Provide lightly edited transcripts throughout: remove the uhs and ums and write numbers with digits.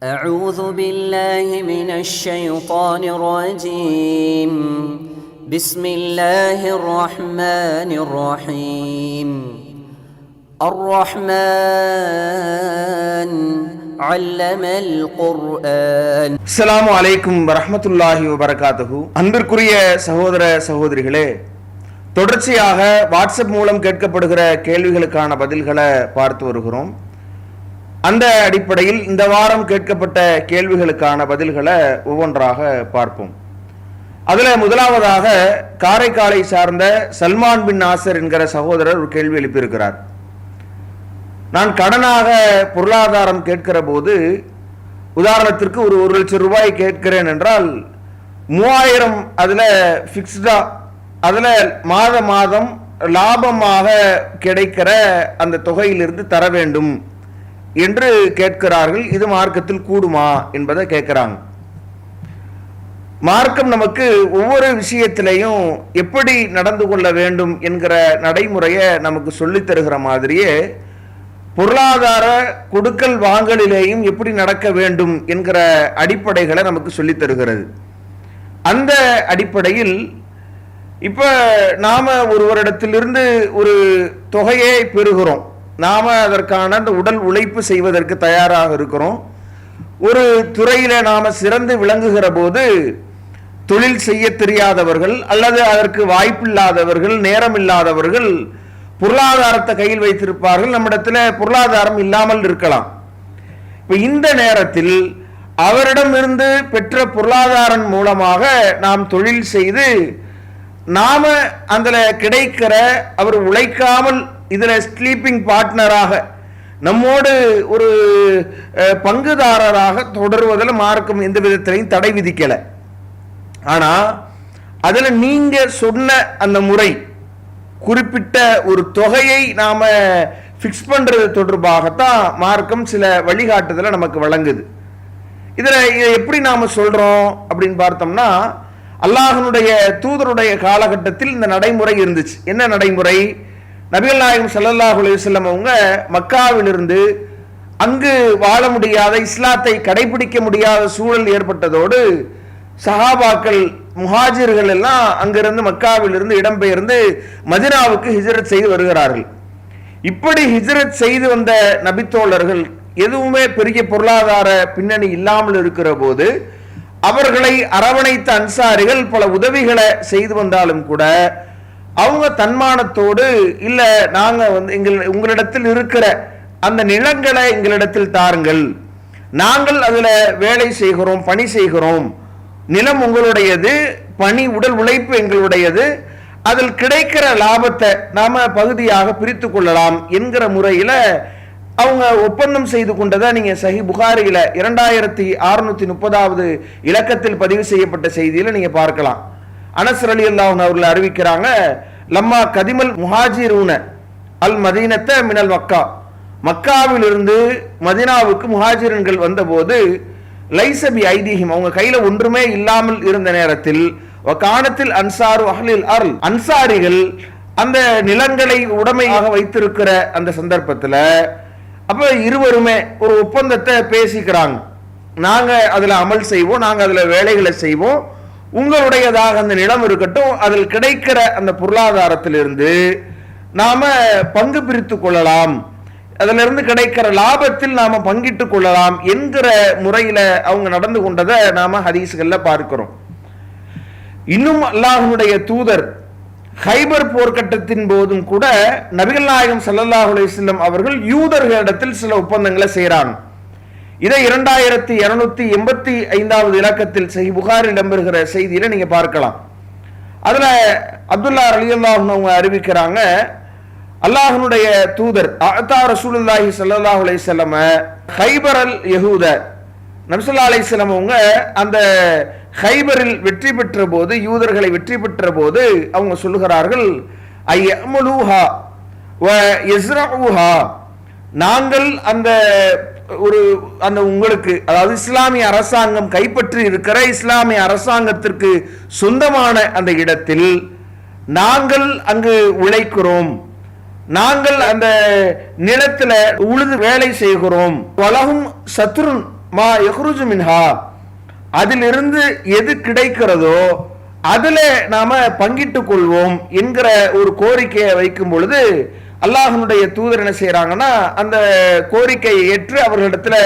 أعوذ بالله من الشيطان الرجيم بسم الله الرحمن الرحيم الرحمن علم القرآن. அஸ்ஸலாமு அலைக்கும் வரஹ்மத்துல்லாஹி வபரகாத்துஹு. அன்பிற்குரிய சகோதர சகோதரிகளே, தொடர்ச்சியாக வாட்ஸ்அப் மூலம் கேட்கப்படுகிற கேள்விகளுக்கான பதில்களை பார்த்து வருகிறோம். அந்த அடிப்படையில் இந்த வாரம் கேட்கப்பட்ட கேள்விகளுக்கான பதில்களை ஒவ்வொன்றாக பார்ப்போம். அதில் முதலாவதாக காரைக்காலை சார்ந்த சல்மான் பின் நாசர் என்கிற சகோதரர் ஒரு கேள்வி எழுப்பியிருக்கிறார். நான் கடனாக பொருளாதாரம் கேட்கிற போது, உதாரணத்திற்கு ஒரு 1 லட்சம் ரூபாய் கேட்கிறேன் என்றால் 3000 அதில் ஃபிக்ஸ்டா, அதில் மாதம் லாபமாக கிடைக்கிற அந்த தொகையிலிருந்து தர வேண்டும் என்று கேட்கிறார்கள். இது மார்க்கத்தில் கூடுமா என்பதை கேட்கிறாங்க. மார்க்கம் நமக்கு ஒவ்வொரு விஷயத்திலையும் எப்படி நடந்து கொள்ள வேண்டும் என்கிற நடைமுறையை நமக்கு சொல்லித் தருகிற மாதிரியே பொருளாதார கொடுக்கல் வாங்கலிலேயும் எப்படி நடக்க வேண்டும் என்கிற அடிப்படைகளை நமக்கு சொல்லித் தருகிறது. அந்த அடிப்படையில் இப்போ நாம் ஒருவரிடத்திலிருந்து ஒரு தொகையை பெறுகிறோம். நாம் அதற்கான அந்த உடல் உழைப்பு செய்வதற்கு தயாராக இருக்கிறோம். ஒரு துறையில் நாம் சிறந்து விளங்குகிற போது தொழில் செய்ய தெரியாதவர்கள் அல்லது அதற்கு வாய்ப்பில்லாதவர்கள், நேரம் இல்லாதவர்கள் பொருளாதாரத்தை கையில் வைத்திருப்பார்கள். நம்மிடத்தில் பொருளாதாரம் இல்லாமல் இருக்கலாம். இப்போ இந்த நேரத்தில் அவரிடமிருந்து பெற்ற பொருளாதாரம் மூலமாக நாம் தொழில் செய்து நாம அதில் கிடைக்கிற, அவர் உழைக்காமல் இதில் ஸ்லீப்பிங் பார்ட்னராக நம்மோடு ஒரு பங்குதாரராக தொடருவதில் மார்க்கம் எந்த விதத்திலையும் தடை விதிக்கலை. ஆனால் அதில் நீங்கள் சொன்ன அந்த முறை, குறிப்பிட்ட ஒரு தொகையை நாம் ஃபிக்ஸ் பண்ணுறது தொடர்பாகத்தான் மார்க்கம் சில வழிகாட்டுதலை நமக்கு வழங்குது. இதில் இதை எப்படி நாம் சொல்கிறோம் அப்படின்னு பார்த்தோம்னா, அல்லாஹ்வுடைய தூதருடைய காலகட்டத்தில் இந்த நடைமுறை இருந்துச்சு. என்ன நடைமுறை? நபிகள் நாயகம் ஸல்லல்லாஹு அலைஹி வஸல்லம் அவங்க மக்காவிலிருந்து அங்கு வாழ முடியாத, இஸ்லாத்தை கடைபிடிக்க முடியாத சூழல் ஏற்பட்டதோடு சஹாபாக்கள், முஹாஜிர்கள் எல்லாம் அங்கிருந்து மக்காவிலிருந்து இடம்பெயர்ந்து மதீனாவுக்கு ஹிஜ்ரத் செய்து வருகிறார்கள். இப்படி ஹிஜ்ரத் செய்து வந்த நபித்தோழர்கள் எதுவுமே பெரிய பொருளாதார பின்னணி இல்லாமல் இருக்கிற போது அவர்களை அரவணைத்த அன்சாரிகள் பல உதவிகளை செய்து வந்தாலும் கூட அவங்க தன்மானத்தோடு, இல்ல நாங்க உங்களிடத்தில் இருக்கிற அந்த நிலங்களை எங்களிடத்தில் தாருங்கள், நாங்கள் அதுல வேலை செய்கிறோம், பணி செய்கிறோம், நிலம் உங்களுடையது, பணி உடல் உழைப்பு எங்களுடையது, அதில் கிடைக்கிற லாபத்தை நாம பகுதியாக பிரித்து கொள்ளலாம் என்கிற முறையில அவங்க ஒப்பந்தம் செய்து கொண்டதை நீங்க சஹி புகாரியில 2630வது இலக்கத்தில் பதிவு செய்யப்பட்ட செய்தியில நீங்க பார்க்கலாம். அனஸ் ரலியல்லாஹு அன்ஹு அவர்கள் அறிவிக்கிறாங்க, லம்மா கதிமல் முஹாஜிரூன அல் மதீனத்த மினல் மக்கா, மக்காவிலிருந்து மதீனாவுக்கு முஹாஜிரன்கள் வந்தபோது லைசபி ஐதீஹிம், அவங்க கையில ஒன்றுமே இல்லாமல் இருந்த நேரத்தில் வகானத்தில் அன்சாரு அஹ்லில் அர்ல், அன்சாரிகள் அந்த நிலங்களை உடைமையாக வைத்திருக்கிற அந்த சந்தர்ப்பத்தில் அப்ப இருவருமே ஒரு ஒப்பந்தத்தை பேசிக்கிறாங்க. நாங்க அதுல அமல் செய்வோம், நாங்க அதுல வேலைகளை செய்வோம், உங்களுடையதாக அந்த நிலம் இருக்கட்டும், அதில் கிடைக்கிற அந்த பொருளாதாரத்திலிருந்து நாம பங்கு பிரித்து கொள்ளலாம், அதிலிருந்து கிடைக்கிற லாபத்தில் நாம பங்கிட்டு கொள்ளலாம் என்கிற முறையில அவங்க நடந்து கொண்டதை நாம ஹதீஸ்கள்ல பார்க்கிறோம். இன்னும் அல்லாஹ்வுடைய தூதர் ஹைபர் போர்க்கட்டத்தின் போதும் கூட நபிகள் நாயகம் ஸல்லல்லாஹு அலைஹி வஸல்லம் அவர்கள் யூதர்களிடத்தில் சில ஒப்பந்தங்களை செய்கிறாங்க. இதை 2285வது இலக்கத்தில் சஹீஹ் புகாரில் இடம்பெறுகிற செய்தியில நீங்க பார்க்கலாம். அதுல அப்துல்லா ரலியல்லாஹு அன்ஹு அவங்க அறிவிக்கிறாங்க, அல்லாஹ்வுடைய தூதர் அத்தா ரசூலுல்லாஹி ஸல்லல்லாஹு அலைஹி வஸல்லம் ஹைபரல் யஹூத, நபி ஸல்லல்லாஹு அலைஹி வஸல்லம் அவங்க அந்த ஹைபரில் வெற்றி பெற்ற போது, யூதர்களை வெற்றி பெற்ற போது அவங்க சொல்லுகிறார்கள், ஐயமுலுஹா வ யஸ்ரஊஹா, நாங்கள் அந்த உங்களுக்கு, அதாவது இஸ்லாமிய அரசாங்கம் கைப்பற்றி இருக்கிற இஸ்லாமிய அரசாங்கத்திற்கு சொந்தமான அந்த இடத்தில் நாங்கள் அங்கு உழைக்கிறோம், நாங்கள் அந்த நிலத்துல உழுது வேலை செய்கிறோம். வலகும் சத்ருன் மா யஹ்ருஜு மின்ஹா, அதிலிருந்து எது கிடைக்கிறதோ அதுல நாம பங்கிட்டுக் கொள்வோம் என்கிற ஒரு கோரிக்கையை வைக்கும் பொழுது அல்லாஹ்வுடைய தூதர் என்ன செய்யறாங்கன்னா அந்த கோரிக்கையை ஏற்று அவர்களிடத்துல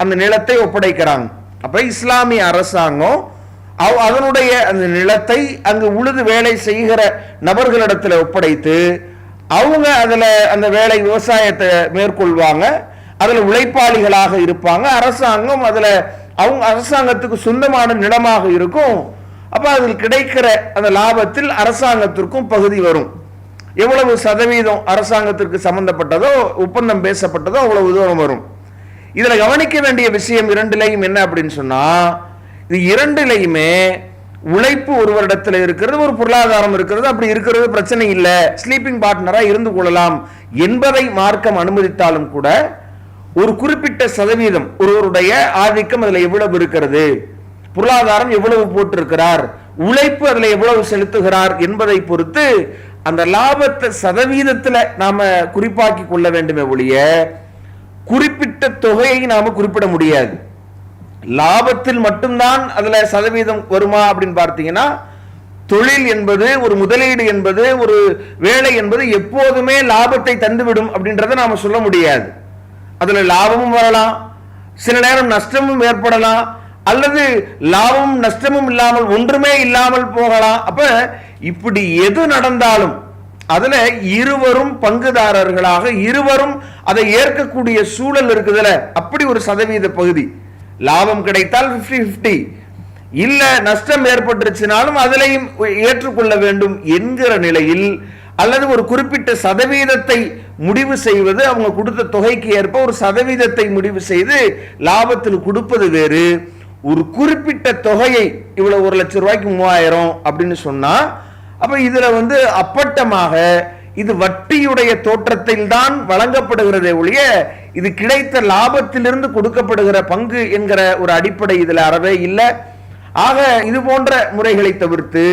அந்த நிலத்தை ஒப்படைக்கிறாங்க. அப்ப இஸ்லாமிய அரசாங்கம் அதனுடைய அந்த நிலத்தை அங்கு உழுது வேலை செய்கிற நபர்களிடத்துல ஒப்படைத்து அவங்க அதுல அந்த வேலை விவசாயத்தை மேற்கொள்வாங்க. அதுல உழைப்பாளிகளாக இருப்பாங்க. அரசாங்கம் அதுல அவங்க அரசாங்கத்துக்கு சொந்தமான நிலமாக இருக்கும். அப்ப அதில் கிடைக்கிற அந்த லாபத்தில் அரசாங்கத்திற்கும் பகுதி வரும். எவ்வளவு சதவீதம் அரசாங்கத்திற்கு சம்பந்தப்பட்டதோ ஒப்பந்தம் பேசப்பட்டதோ அவ்வளவு தூரம் வரும். இதுல கவனிக்க வேண்டிய விஷயம் இரண்டிலையும் என்ன அப்படின்னு சொன்னா, இது இரண்டிலையுமே உழைப்பு ஒருவரிடத்துல இருக்கிறது, ஒரு பொருளாதாரம் இருக்கிறது. அப்படி இருக்கிறது பிரச்சனை இல்லை, ஸ்லீப்பிங் பார்ட்னரா இருந்து கொள்ளலாம் என்பதை மார்க்கம் அனுமதித்தாலும் கூட ஒரு குறிப்பிட்ட சதவீதம் ஒருவருடைய ஆதிக்கம் அதுல எவ்வளவு இருக்கிறது, பொருளாதாரம் எவ்வளவு போட்டிருக்கிறார், உழைப்பு அதுல எவ்வளவு செலுத்துகிறார் என்பதை பொறுத்து அந்த லாபத்தை சதவீதத்துல நாம குறிப்பாக்கி கொள்ள வேண்டுமே ஒழிய குறிப்பிட்ட தொகையை நாம குறிப்பிட முடியாது. லாபத்தில் மட்டும்தான் அதுல சதவீதம் வருமா அப்படின்னு பார்த்தீங்கன்னா, தொழில் என்பது, ஒரு முதலீடு என்பது, ஒரு வேலை என்பது எப்போதுமே லாபத்தை தந்துவிடும் அப்படின்றத நாம சொல்ல முடியாது. அதுல லாபமும் வரலாம், சில நேரம் நஷ்டமும் ஏற்படலாம், அல்லது லாபமும் நஷ்டமும் இல்லாமல் ஒன்றுமே இல்லாமல் போகலாம். அப்ப இப்படி எது நடந்தாலும் அதுல இருவரும் பங்குதாரர்களாக இருவரும் அதை ஏற்கக்கூடிய சூழல் இருக்குதுல, அப்படி ஒரு சதவீத பகுதி லாபம் கிடைத்தால் 50-50, இல்ல நஷ்டம் ஏற்பட்டுருச்சுனாலும் அதிலையும் ஏற்றுக்கொள்ள வேண்டும் என்கிற நிலையில், அல்லது ஒரு குறிப்பிட்ட சதவீதத்தை முடிவு செய்வது, அவங்க கொடுத்த தொகைக்கு ஏற்ப ஒரு சதவீதத்தை முடிவு செய்து லாபத்தில் கொடுப்பது வேறு. ஒரு குறிப்பிட்ட தொகையை இவ்வளவு 1 லட்சம் ரூபாய்க்கு 3000 அப்படின்னு சொன்னா, அப்ப இதுல அப்பட்டமாக இது வட்டியுடைய தோற்றத்தில் தான் வழங்கப்படுகிறதே ஒழிய இது கிடைத்த லாபத்திலிருந்து கொடுக்கப்படுகிற பங்கு என்கிற ஒரு அடிப்படை இதுல அறவே இல்லை. ஆக இது போன்ற முறைகளை தவிர்த்து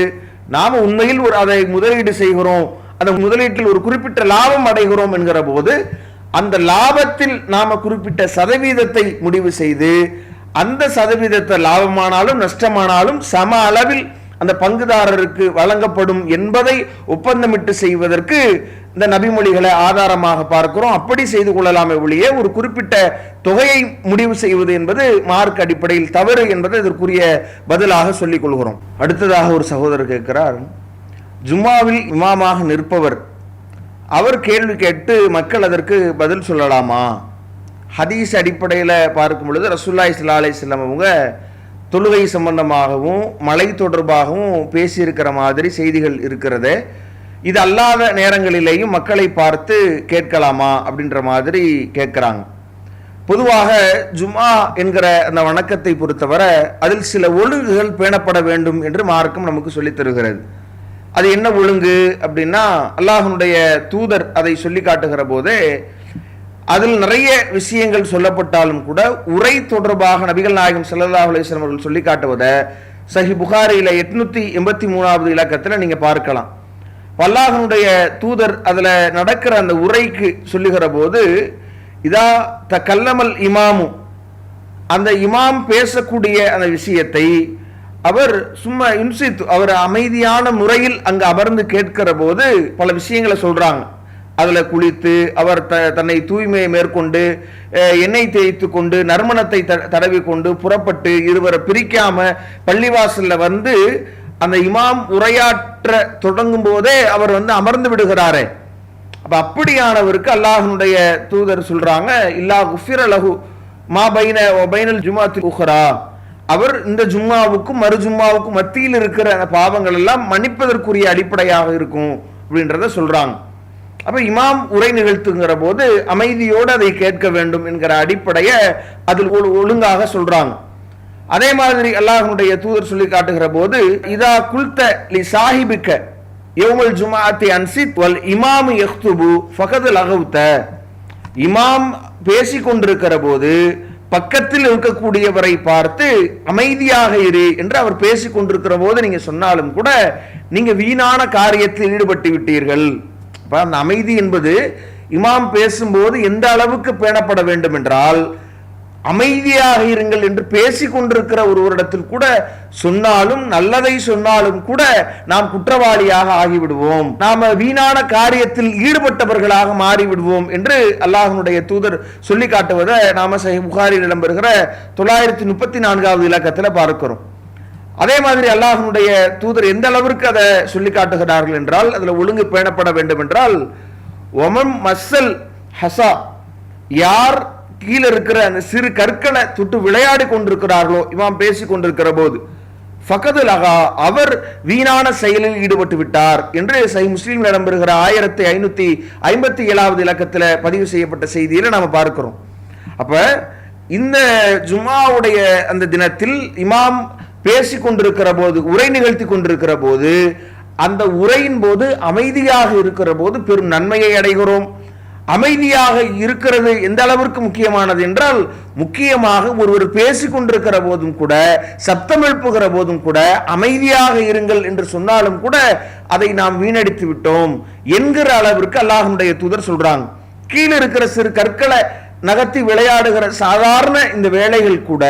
நாம உண்மையில் அதை முதலீடு செய்கிறோம், அந்த முதலீட்டில் ஒரு குறிப்பிட்ட லாபம் அடைகிறோம் என்கிற போது அந்த லாபத்தில் நாம குறிப்பிட்ட சதவீதத்தை முடிவு செய்து அந்த சதவீதத்தை லாபமானாலும் நஷ்டமானாலும் சம அளவில் அந்த பங்குதாரருக்கு வழங்கப்படும் என்பதை ஒப்பந்தமிட்டு செய்வதற்கு இந்த நபிமொழிகளை ஆதாரமாக பார்க்கிறோம். அப்படி செய்து கொள்ளலாமே ஒழிய ஒரு குறிப்பிட்ட தொகையை முடிவு செய்வது என்பது மார்க் அடிப்படையில் தவறு என்பதை இதற்குரிய பதிலாக சொல்லிக் கொள்கிறோம். அடுத்ததாக ஒரு சகோதரர் கேட்கிறார், ஜும்மாவில் இமாமாக நிற்பவர் அவர் கேள்வி கேட்டு மக்கள் அதற்கு பதில் சொல்லலாமா? ஹதீஸ் அடிப்படையில் பார்க்கும் பொழுது ரசூலுல்லாஹி ஸல்லல்லாஹு அலைஹி வஸல்லம் அவங்க தொழுகை சம்பந்தமாகவும் மழை தொடர்பாகவும் பேசியிருக்கிற மாதிரி செய்திகள் இருக்கிறது. இது அல்லாத நேரங்களிலேயும் மக்களை பார்த்து கேட்கலாமா அப்படின்ற மாதிரி கேட்கிறாங்க. பொதுவாக ஜும்ஆ என்கிற அந்த வணக்கத்தை பொறுத்தவரை அதில் சில ஒழுங்குகள் பேணப்பட வேண்டும் என்று மார்க்கம் நமக்கு சொல்லித் தருகிறது. அது என்ன ஒழுங்கு அப்படின்னா, அல்லாஹ்வுடைய தூதர் அதை சொல்லி காட்டுகிற போதே அதில் நிறைய விஷயங்கள் சொல்லப்பட்டாலும் கூட உரை தொடர்பாக நபிகள் நாயகம் ஸல்லல்லாஹு அலைஹி வஸல்லம் அவர்கள் சொல்லி காட்டுவதை சஹீஹ் புகாரியில 853வது இலக்கத்தில் நீங்க பார்க்கலாம். அல்லாஹ்வுடைய தூதர் அதுல நடக்கிற அந்த உரைக்கு சொல்லுகிற போது, இதா தகல்லமல் இமாமு, அந்த இமாம் பேசக்கூடிய அந்த விஷயத்தை அவர் சும்மா இன்சித், அவர் அமைதியான முறையில் அங்கு அமர்ந்து கேட்கிற போது பல விஷயங்களை சொல்றாங்க. அதுல குளித்து அவர் தன்னை தூய்மையை மேற்கொண்டு எண்ணெய் தேய்த்து கொண்டு நறுமணத்தை தடவி கொண்டு புறப்பட்டு இருவரை பிரிக்காம பள்ளிவாசல்ல அந்த இமாம் உரையாற்ற தொடங்கும் போதே அவர் அமர்ந்து விடுகிறாரே. அப்ப அப்படியானவருக்கு அல்லாஹ்வுடைய தூதர் சொல்றாங்க, இல்லா குஃபிர லஹு மா பைன வ பைனல் ஜும்ஆத்தி உஹ்ரா, அவர் இந்த ஜும்மாவுக்கும் மறு ஜும்மாவுக்கும் மத்தியில் இருக்கிற அந்த பாவங்கள் எல்லாம் மன்னிப்பதற்குரிய அடிப்படையாக இருக்கும் அப்படின்றத சொல்றாங்க. அப்ப இமாம் உரை நிகழ்த்துங்கிற போது அமைதியோடு அதை கேட்க வேண்டும் என்கிற அடிப்படையை அதில் ஒழுங்காக சொல்றாங்க. அதே மாதிரி அல்லாஹ்வுடைய தூதர் சொல்லி காட்டுகிற போது, இதா குல்த லி சாஹிபிக்க யௌமல் ஜும்ஆத்தி அன்சித் வல் இமாம் யக்துபு ஃபகத் லகவுத, இமாம் பேசிக் கொண்டிருக்கிற போது பக்கத்தில் இருக்கக்கூடியவரை பார்த்து அமைதியாக இரு என்று அவர் பேசிக் கொண்டிருக்கிற போது நீங்க சொன்னாலும் கூட நீங்க வீணான காரியத்தில் ஈடுபட்டு விட்டீர்கள். அந்த அமைதி என்பது இமாம் பேசும்போது எந்த அளவுக்கு பேணப்பட வேண்டும் என்றால், அமைதியாக இருங்கள் என்று பேசிக் கொண்டிருக்கிற ஒருவரிடத்தில் கூட சொன்னாலும், நல்லதை சொன்னாலும் கூட நாம் குற்றவாளியாக ஆகிவிடுவோம், நாம வீணான காரியத்தில் ஈடுபட்டவர்களாக மாறிவிடுவோம் என்று அல்லாஹ்வுடைய தூதர் சொல்லி காட்டுவதை நாம சஹீஹ் புகாரியில் இடம்பெறுகிற 934வது இலக்கத்தில் பார்க்கிறோம். அதே மாதிரி அல்லாஹ்வுடைய தூதர் எந்த அளவிற்கு அதை சொல்லி காட்டுகிறார்கள் என்றால், அதுல ஒழுங்கு பேணப்பட வேண்டும் என்றால், ஒமம் மஸ்ஸல் ஹசா, யார் கீழே இருக்கிற அந்த சிறு கற்களை தொட்டு விளையாடி கொண்டிருக்கிறார்களோ இமாம் பேசிக் கொண்டிருக்கிற போது, ஃபகதுல் அகா, அவர் வீணான செயலில் ஈடுபட்டு விட்டார் என்று சஹீஹ் முஸ்லிமில் இடம்பெறுகிற 1557வது இலக்கத்தில் பதிவு செய்யப்பட்ட செய்தியில நாம பார்க்கிறோம். அப்ப இந்த ஜும்ஆவுடைய அந்த தினத்தில் இமாம் பேசிக் கொண்டிருக்கிற போது, உரை நிகழ்த்தி கொண்டிருக்கிற போது, அந்த உரையின் போது அமைதியாக இருக்கிற போது பெரும் நன்மையை அடைகிறோம். அமைதியாக இருக்கிறது எந்த அளவிற்கு முக்கியமானது என்றால், முக்கியமாக ஒருவர் பேசிக் கொண்டிருக்கிற போதும் கூட, சப்தம் எழுப்புகிற போதும் கூட அமைதியாக இருங்கள் என்று சொன்னாலும் கூட அதை நாம் வீணடித்து விட்டோம் என்கிற அளவிற்கு அல்லாஹ்வுடைய தூதர் சொல்றாங்க. கீழே இருக்கிற சிறு கற்களை நகர்த்தி விளையாடுகிற சாதாரண இந்த வேலைகள் கூட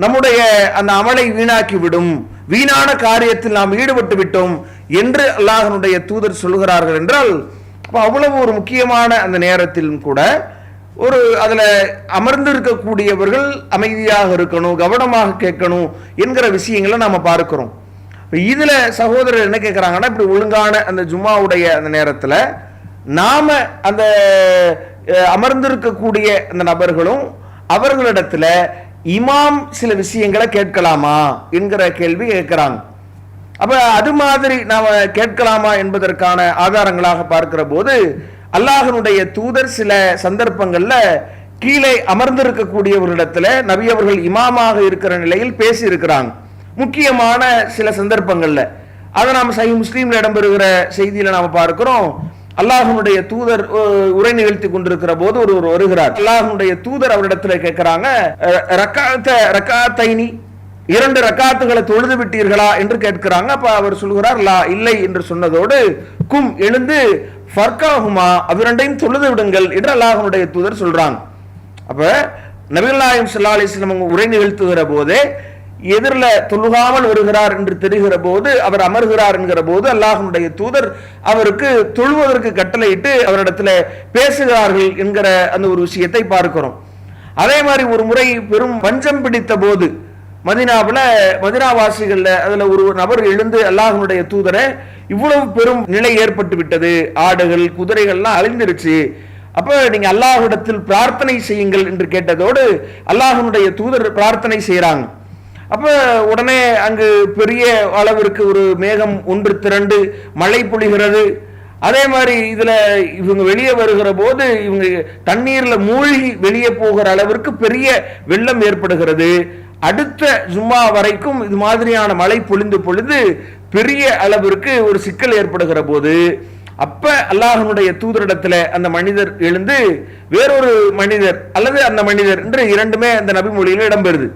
நம்முடைய அந்த அமலை வீணாக்கி விடும், வீணான காரியத்தில் நாம் ஈடுபட்டு விட்டோம் என்று அல்லாஹ்வுடைய தூதர் சொல்கிறார்கள் என்றால், அவ்வளவு ஒரு முக்கியமான அந்த நேரத்திலும் கூட ஒரு அதுல அமர்ந்து இருக்கக்கூடியவர்கள் அமைதியாக இருக்கணும், கவனமாக கேட்கணும் என்கிற விஷயங்களை நாம பார்க்கிறோம். இதுல சகோதரர் என்ன கேட்கிறாங்கன்னா, இப்படி ஒழுங்கான அந்த ஜும்மாவுடைய அந்த நேரத்துல நாம அந்த அமர்ந்திருக்கக்கூடிய அந்த நபர்களும் அவர்களிடத்துல இமாம் சில விஷயங்களை கேட்கலாமா என்கிற கேள்வி கேட்கிறாங்க. அப்ப அது மாதிரி நாம கேட்கலாமா என்பதற்கான ஆதாரங்களாக பார்க்கிற போது, அல்லாஹ்வுடைய தூதர் சில சந்தர்ப்பங்கள்ல கீழே அமர்ந்திருக்கக்கூடியவர்களிடத்துல நபி அவர்கள் இமாமாக இருக்கிற நிலையில் பேசி இருக்கிறாங்க, முக்கியமான சில சந்தர்ப்பங்கள்ல. அதை நாம் சஹீஹ் முஸ்லிம்ல இடம்பெறுகிற செய்தியில நாம பார்க்கிறோம். அல்லாஹ்வுடைய தூதர் உரை நிகழ்த்தி கொண்டிருக்கிற போது ஒருவர் வருகிறார். அல்லாஹ்வுடைய தூதர் அவரிடத்துல கேட்கிறாங்க, ரக்காத்தைனி, 2 ரக்காத்துகளை தொழுது விட்டீர்களா என்று கேட்கிறாங்க. அப்ப அவர் சொல்கிறார், லா, இல்லை என்று சொன்னதோடு, கும், எழுந்து, ஃபர்காஹுமா, அவ்விரண்டையும் தொழுது விடுங்கள் என்று அல்லாஹ்வுடைய தூதர் சொல்றாங்க. அப்ப நபிகள் நாயகம் ஸல்லல்லாஹு அலைஹி வஸல்லம் உரை நிகழ்த்துகிற போதே எதிரில் தொழுகாமல் வருகிறார் என்று தெரிகிற போது, அவர் அமர்கிறார் என்கிற போது அல்லாஹ்வுடைய தூதர் அவருக்கு தொழுவதற்கு கட்டளையிட்டு அவரிடத்துல பேசுகிறார்கள் என்கிற அந்த ஒரு விஷயத்தை பார்க்கிறோம். அதே மாதிரி ஒரு முறை பெரும் பஞ்சம் பிடித்த போது மதீனாவாசிகள்ல அதுல ஒரு நபர் எழுந்து, அல்லாஹ்வுடைய தூதரை, இவ்வளவு பெரும் நிலை ஏற்பட்டு விட்டது, ஆடுகள் குதிரைகள்லாம் அழிந்துருச்சு, அப்ப நீங்க அல்லாஹ்விடத்தில் பிரார்த்தனை செய்யுங்கள் என்று கேட்டதோடு அல்லாஹ்வுடைய தூதர் பிரார்த்தனை செய்யறாங்க. அப்ப உடனே அங்கு பெரிய அளவிற்கு ஒரு மேகம் ஒன்று திரண்டு மழை பொழிகிறது. அதே மாதிரி இதுல இவங்க வெளியே வருகிற போது இவங்க தண்ணீர்ல மூழ்கி வெளியே போகிற அளவிற்கு பெரிய வெள்ளம் ஏற்படுகிறது. அடுத்த ஜும்மா வரைக்கும் இது மாதிரியான மழை பொழிந்து பெரிய அளவிற்கு ஒரு சிக்கல் ஏற்படுகிற போது, அப்ப அல்லாஹ்வுடைய தூதரிடத்துல அந்த மனிதர் எழுந்து, வேறொரு மனிதர் அல்லது அந்த மனிதர் என்று இரண்டுமே அந்த நபி மொழியில இடம்பெறுது.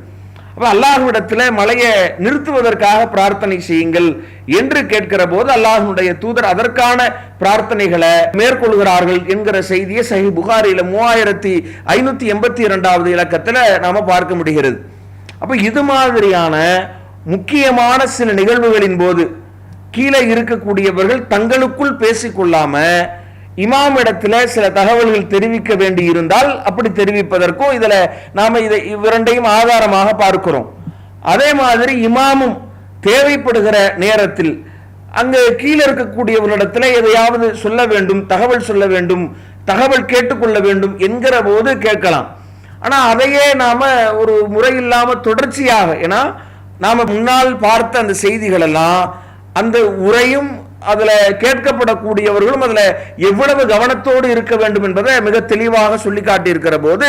அப்ப அல்லாஹ்விடத்துல மழையை நிறுத்துவதற்காக பிரார்த்தனை செய்யுங்கள் என்று கேட்கிற போது அல்லாஹ்வுடைய தூதர் அதற்கான பிரார்த்தனைகளை மேற்கொள்கிறார்கள் என்கிற செய்தியை சஹீஹ் புகாரியில 3582வது இலக்கத்துல நாம பார்க்க முடிகிறது. அப்ப இது மாதிரியான முக்கியமான சில நிகழ்வுகளின் போது கீழே இருக்கக்கூடியவர்கள் தங்களுக்குள் பேசிக்கொள்ளாம இமாம் இடத்துல சில தகவல்கள் தெரிவிக்க வேண்டி இருந்தால் அப்படி தெரிவிப்பதற்கும் இதுல நாம இதை இவ்விரண்டையும் ஆதாரமாக பார்க்கிறோம். அதே மாதிரி இமாமும் தேவைப்படுகிற நேரத்தில் அங்கு கீழே இருக்கக்கூடியவர்களிடத்துல எதையாவது சொல்ல வேண்டும், தகவல் சொல்ல வேண்டும், தகவல் கேட்டுக்கொள்ள வேண்டும் என்கிற போது கேட்கலாம். ஆனா அதையே நாம ஒரு முறை இல்லாம தொடர்ச்சியாக, ஏன்னா நாம முன்னால் பார்த்த அந்த செய்திகள் எல்லாம் அந்த உரையும் அதுல கேட்கப்படக்கூடியவர்களும் அதுல எவ்வளவு கவனத்தோடு இருக்க வேண்டும் என்பதை மிக தெளிவாக சொல்லி காட்டியிருக்கிற போது,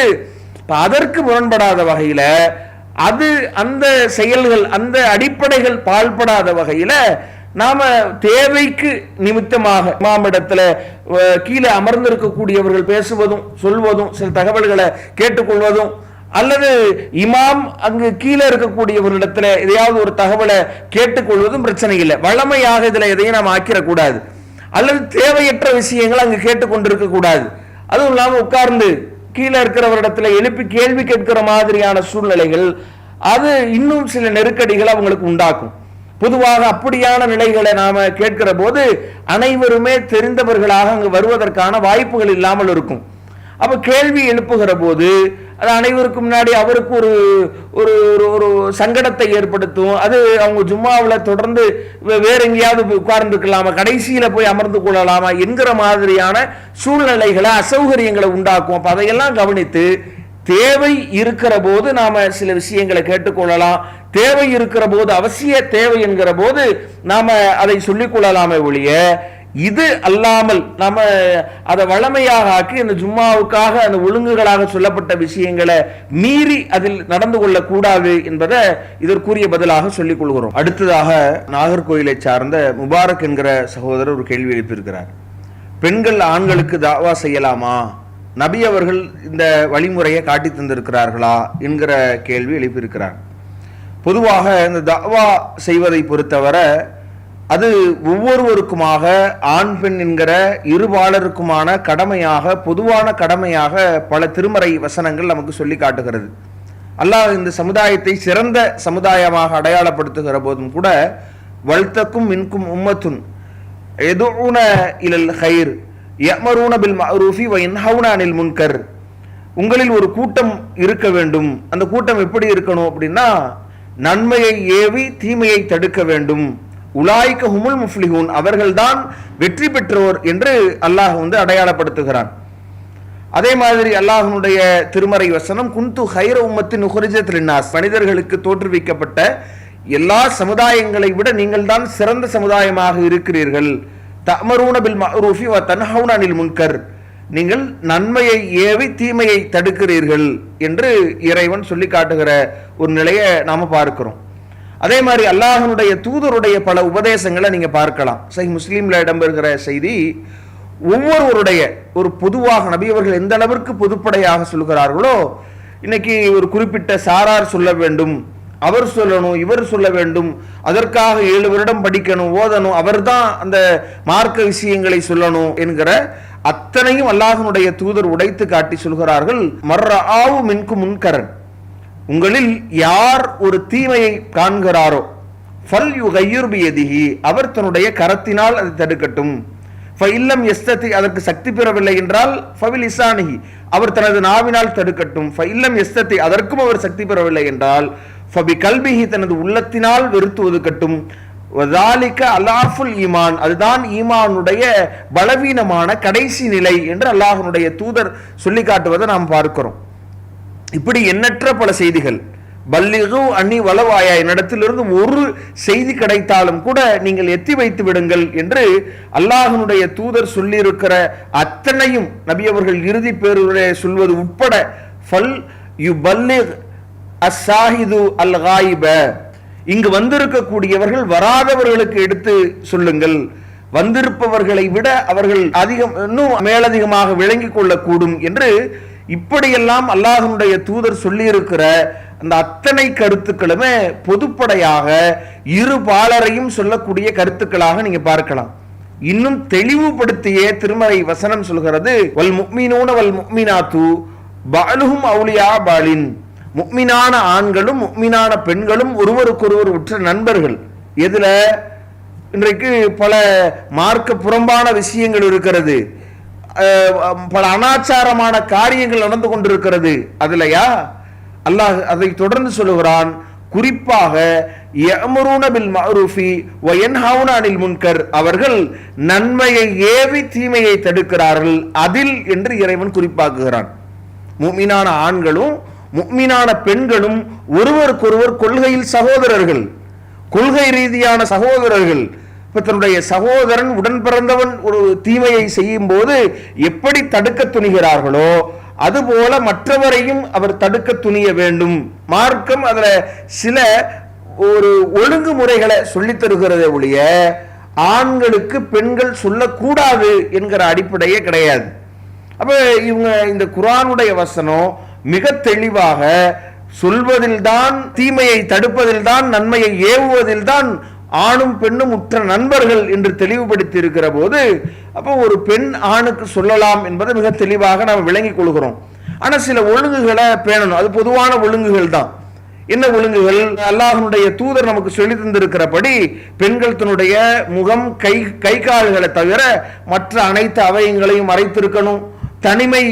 அதற்கு முரண்படாத வகையில அது அந்த செயல்கள் அந்த அடிப்படைகள் பாழ்படாத வகையில நாம தேவைக்கு நிமித்தமாக இமாமிடத்துல கீழே அமர்ந்திருக்கக்கூடியவர்கள் பேசுவதும் சொல்வதும் சில தகவல்களை கேட்டுக்கொள்வதும், அல்லது இமாம் அங்கு கீழே இருக்கக்கூடியவர்களிடத்துல எதையாவது ஒரு தகவலை கேட்டுக்கொள்வதும் பிரச்சனை இல்லை. வழமையாக இதுல எதையும் நாம் ஆக்கிடக்கூடாது, அல்லது தேவையற்ற விஷயங்கள் அங்கு கேட்டுக்கொண்டிருக்க கூடாது. அதுவும் இல்லாம உட்கார்ந்து கீழே இருக்கிறவரிடத்துல எழுப்பி கேள்வி கேட்கிற மாதிரியான சூழ்நிலைகள், அது இன்னும் சில நெருக்கடிகளை அவங்களுக்கு உண்டாக்கும். பொதுவாக அப்படியான நிலைகளை நாம கேட்கிற போது அனைவருமே தெரிந்தவர்களாக அங்கு வருவதற்கான வாய்ப்புகள் இல்லாமல் இருக்கும். அப்ப கேள்வி எழுப்புகிற போது அது அனைவருக்கும் முன்னாடி அவருக்கு ஒரு ஒரு ஒரு சங்கடத்தை ஏற்படுத்தும். அது அவங்க ஜும்மாவில் தொடர்ந்து வேற எங்கேயாவது உட்கார்ந்துக்கலாமா, கடைசியில போய் அமர்ந்து கொள்ளலாமா என்கிற மாதிரியான சூழ்நிலைகளை, அசௌகரியங்களை உண்டாக்கும். அப்ப அதையெல்லாம் கவனித்து தேவை இருக்கிற போது நாம சில விஷயங்களை கேட்டுக்கொள்ளலாம். தேவை இருக்கிற போது, அவசிய தேவை என்கிற போது நாம அதை சொல்லிக் கொள்ளலாமே ஒழிய, இது அல்லாமல் நாம அதை வளமையாக ஆக்கி அந்த ஜும்மாவுக்காக அந்த ஒழுங்குகளாக சொல்லப்பட்ட விஷயங்களை மீறி அதில் நடந்து கொள்ளக்கூடாது என்பதை இதற்குரிய பதிலாக சொல்லிக் கொள்கிறோம். அடுத்ததாக நாகர்கோயிலை சார்ந்த முபாரக் என்கிற சகோதரர் ஒரு கேள்வி எழுப்பியிருக்கிறார். பெண்கள் ஆண்களுக்கு தாவா செய்யலாமா, நபி அவர்கள் இந்த வழிமுறையை காட்டி தந்திருக்கிறார்களா என்கிற கேள்வி எழுப்பியிருக்கிறார். பொதுவாக இந்த தாவா செய்வதை பொறுத்தவரை அது ஒவ்வொருவருக்குமாக, ஆண் பெண் என்கிற இருபாலருக்குமான கடமையாக, பொதுவான கடமையாக பல திருமறை வசனங்கள் நமக்கு சொல்லி காட்டுகிறது. அல்லாஹ் இந்த சமுதாயத்தை சிறந்த சமுதாயமாக அடையாளப்படுத்துகிற போதும் கூட, வல்தக்கும் மின்கும் உம்மத்துன் யதுஊன இலல் கைர் யஅமரூன பில் மஅரூஃபி வ யன்ஹவுன அனில் முன்கர், உங்களில் ஒரு கூட்டம் இருக்க வேண்டும். அந்த கூட்டம் எப்படி இருக்கணும் அப்படின்னா, நன்மையை ஏவி தீமையை தடுக்க வேண்டும். உலாய்க ஹுமுல் முஃப்லிஹூன், அவர்கள்தான் வெற்றி பெற்றோர் என்று அல்லாஹ் அடையாளப்படுத்துகிறான். அதே மாதிரி அல்லாஹ்வுடைய திருமறை வசனம், குந்து ஹைர உம்மத்தின் உஹ்ரிஜத் லின்னாஸ், மனிதர்களுக்கு தோற்றுவிக்கப்பட்ட எல்லா சமுதாயங்களை விட நீங்கள் தான் சிறந்த சமுதாயமாக இருக்கிறீர்கள். தஅமரூன பில் மஅரூஃபி வ தன்ஹவுன அனில் முன்கர், நீங்கள் நன்மையை ஏவி தீமையை தடுக்கிறீர்கள் என்று இறைவன் சொல்லி காட்டுகிற ஒரு நிலையை நாம பார்க்கிறோம். அதே மாதிரி அல்லாஹ்வுடைய தூதருடைய பல உபதேசங்களை நீங்க பார்க்கலாம். சஹீஹ் முஸ்லிம்ல இடம்பெறுகிற செய்தி, ஒவ்வொருவருடைய ஒரு பொதுவாக நபி அவர்கள் எந்த அளவிற்கு பொதுப்படையாக சொல்கிறார்களோ, இன்னைக்கு ஒரு குறிப்பிட்ட சாரார் சொல்ல வேண்டும், அவர் சொல்லணும், இவர் சொல்ல வேண்டும், அதற்காக 7 வருடம் படிக்கணும், ஓதணும், அவர்தான் அந்த மார்க்க விஷயங்களை சொல்லணும் என்கிற அத்தனையும் அல்லாஹ்வுடைய தூதர் உடைத்து காட்டி சொல்கிறார்கள். மர்ரஆவு மின்கும் முன்கரன், உங்களில் யார் ஒரு தீமையை காண்கிறாரோ ஃபல் யுகையிர் பியதிஹி, அவர் தன்னுடைய கரத்தினால் அதை தடுக்கட்டும். ஃபஇல்லம் யஸ்ததி, அதற்கு சக்தி பெறவில்லை என்றால் ஃபவில் லிசானிஹி, அவர் தனது நாவினால் தடுக்கட்டும். ஃபஇல்லம் யஸ்ததி, அதற்கும் அவர் சக்தி பெறவில்லை என்றால் ஃபபி கல்பிஹி, தனது உள்ளத்தினால் வெறுத்து ஒதுக்கட்டும். வதாலிக அலாஃபுல் ஈமான், அதுதான் ஈமானுடைய பலவீனமான கடைசி நிலை என்று அல்லாஹ்வுடைய தூதர் சொல்லி காட்டுவதை நாம் பார்க்கிறோம். இப்படி எண்ணற்ற பல செய்திகள், பல்லிகு அன்னி வலவாயா, என்னிடத்திலிருந்து ஒரு செய்தி கிடைத்தாலும் கூட நீங்கள் எத்தி வைத்து விடுங்கள் என்று அல்லாஹ்வுடைய தூதர் சொல்லியிருக்கிற அத்தனையும் நபி அவர்கள் இறுதி பேருரை சொல்வது உட்பட, ஃபல் யுபல்லிக் அஸ்ஸாஹிது அல் காயிப, இங்கு வந்திருக்கக்கூடியவர்கள் வராதவர்களுக்கு எடுத்து சொல்லுங்கள், வந்திருப்பவர்களை விட அவர்கள் அதிகம் இன்னும் மேலதிகமாக விளங்கிக் கொள்ளக்கூடும் என்று இப்படியெல்லாம் அல்லாஹ்வுடைய தூதர் சொல்லியிருக்கிற அந்த அத்தனை கருத்துக்களுமே பொதுப்படையாக இரு பாலரையும் சொல்லக்கூடிய கருத்துக்களாக நீங்க பார்க்கலாம். இன்னும் தெளிவுபடுத்திய திருமறை வசனம் சொல்கிறது, வல் முஃமினூன வல் முஃமினாத்து பஅலுஹும் அவுலியா பாலின், முஃமினான ஆண்களும் முஃமினான பெண்களும் ஒருவருக்கொருவர் உற்ற நண்பர்கள். எதுல இன்றைக்கு பல மார்க்க புறம்பான விஷயங்கள் இருக்கிறது, பல அனாச்சாரமான காரியங்கள் நடந்து கொண்டிருக்கிறது. அதுலயா அல்லாஹ் அதை தொடர்ந்து சொல்லுகிறான், குறிப்பாக யஅமுரூன பில் மஅரூஃபி வ யன்ஹவுன அனில் முன்கர், அவர்கள் நன்மையை ஏவி தீமையை தடுக்கிறார்கள் அதில் என்று இறைவன் குறிப்பாக்குகிறான். முஃமினான ஆண்களும் முஃமினான பெண்களும் ஒருவருக்கொருவர் கொள்கையில் சகோதரர்கள், கொள்கை ரீதியான சகோதரர்கள். தன்னுடைய சகோதரன் உடன் பிறந்தவன் ஒரு தீமையை செய்யும் போது எப்படி தடுக்க துணிகிறார்களோ அதுபோல மற்றவரையும் அவர் தடுக்க துணிய வேண்டும். மார்க்கம் அதுல சில ஒரு ஒழுங்குமுறைகளை சொல்லித் தருகிறதை ஒழிய ஆண்களுக்கு பெண்கள் சொல்லக்கூடாது என்கிற அடிப்படையே கிடையாது. அப்ப இவங்க இந்த குர்ஆனுடைய வசனம் மிக தெளிவாக சொல்வதில்தான், தீமையை தடுப்பதில்தான், நன்மையை ஏவுவதில்தான் ஆணும் பெண்ணும் உற்ற நண்பர்கள் என்று தெளிவுபடுத்தி இருக்கிற போது, அப்போ ஒரு பெண் ஆணுக்கு சொல்லலாம் என்பதை மிக தெளிவாக நாம் விளங்கிக் கொள்கிறோம். ஆனா சில ஒழுங்குகளை பேணணும். அது பொதுவான ஒழுங்குகள் தான். என்ன ஒழுங்குகள்? அல்லாஹ்வுடைய தூதர் நமக்கு சொல்லி தந்திருக்கிறபடி பெண்கள் தன்னுடைய முகம், கை கால்களை தவிர மற்ற அனைத்து அவயங்களையும் மறைத்திருக்கணும். தனிமை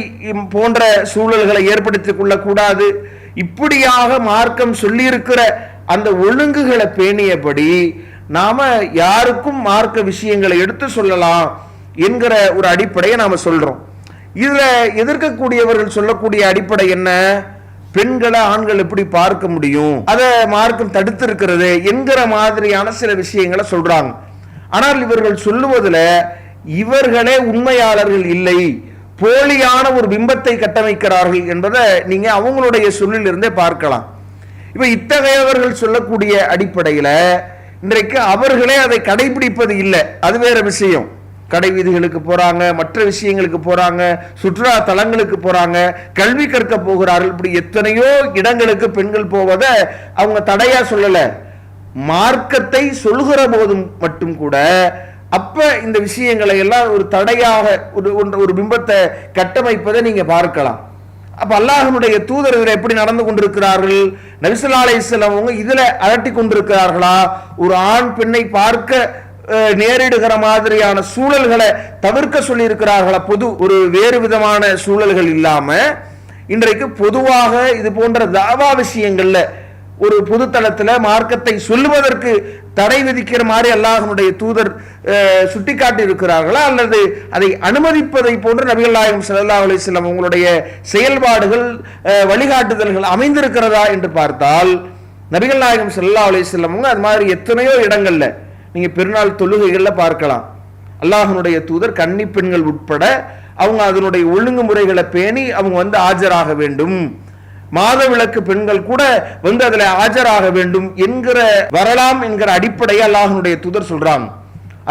போன்ற சூழல்களை ஏற்படுத்திக் கொள்ளக்கூடாது. இப்படியாக மார்க்கம் சொல்லி இருக்கிற அந்த ஒழுங்குகளை பேணியபடி நாம யாருக்கும் மார்க்க விஷயங்களை எடுத்து சொல்லலாம் என்கிற ஒரு அடிப்படையை நாம சொல்றோம். இதுல எதிர்க்கக்கூடியவர்கள் சொல்லக்கூடிய அடிப்படை என்ன? பெண்களை ஆண்கள் எப்படி பார்க்க முடியும், அதை மார்க்கம் தடுத்து இருக்கிறது என்கிற மாதிரியான சில விஷயங்களை சொல்றாங்க. ஆனால் இவர்கள் சொல்லுவதில் இவர்களே உண்மையாளர்கள் இல்லை, போலியான ஒரு பிம்பத்தை கட்டமைக்கிறார்கள் என்பதை நீங்க அவங்களுடைய சொல்லில் இருந்தே பார்க்கலாம். இப்ப இத்தகையவர்கள் சொல்லக்கூடிய அடிப்படையில இன்றைக்கு அவர்களே அதை கடைபிடிப்பது இல்லை. அது வேற விஷயம். கடை வீதிகளுக்கு போறாங்க, மற்ற விஷயங்களுக்கு போறாங்க, சுற்றுலா தலங்களுக்கு போறாங்க, கல்வி கற்க போகிறார்கள். இப்படி எத்தனையோ இடங்களுக்கு பெண்கள் போவதை அவங்க தடையா சொல்லல. மார்க்கத்தை சொல்லுகிற போதும் மட்டும் கூட அப்ப இந்த விஷயங்களை எல்லாம் ஒரு தடையாக ஒரு பிம்பத்தை கட்டமைப்பதை நீங்க பார்க்கலாம். அப்ப அல்லாஹ்வுடைய தூதர் இதுல எப்படி நடந்து கொண்டிருக்கிறார்கள்? நபி ஸல்லல்லாஹு அலைஹி வஸல்லம் அவங்க இதுல அலட்டி கொண்டிருக்கிறார்களா? ஒரு ஆண் பெண்ணை பார்க்க நேரிடுகிற மாதிரியான சூழல்களை தவிர்க்க சொல்லி இருக்கிறார்களா? ஒரு வேறு விதமான சூழல்கள் இல்லாம இன்றைக்கு பொதுவாக இது போன்ற தாவா விஷயங்கள்ல ஒரு பொதுத்தளத்துல மார்க்கத்தை சொல்லுவதற்கு தடை விதிக்கிற மாதிரி அல்லாஹ்வுடைய தூதர் சுட்டிக்காட்டி இருக்கிறார்களா, அல்லது அதை அனுமதிப்பதை போன்று நபிகள் நாயகம் ஸல்லல்லாஹு அலைஹி வஸல்லம் உங்களுடைய செயல்பாடுகள் வழிகாட்டுதல்கள் அமைந்திருக்கிறதா என்று பார்த்தால் நபிகள் நாயகம் ஸல்லல்லாஹு அலைஹி வஸல்லம் அது மாதிரி எத்தனையோ இடங்கள்ல நீங்க பெருநாள் தொழுகைகள்ல பார்க்கலாம். அல்லாஹ்வுடைய தூதர் கன்னி பெண்கள் உட்பட அவங்க அதனுடைய ஒழுங்குமுறைகளை பேணி அவங்க ஆஜராக வேண்டும். மாதவிலக்கு பெண்கள் கூட அதுல ஆஜராக வேண்டும் என்கிற வரலாம் என்கிற அடிப்படையை அல்லாஹ்வுடைய தூதர் சொல்றாங்க.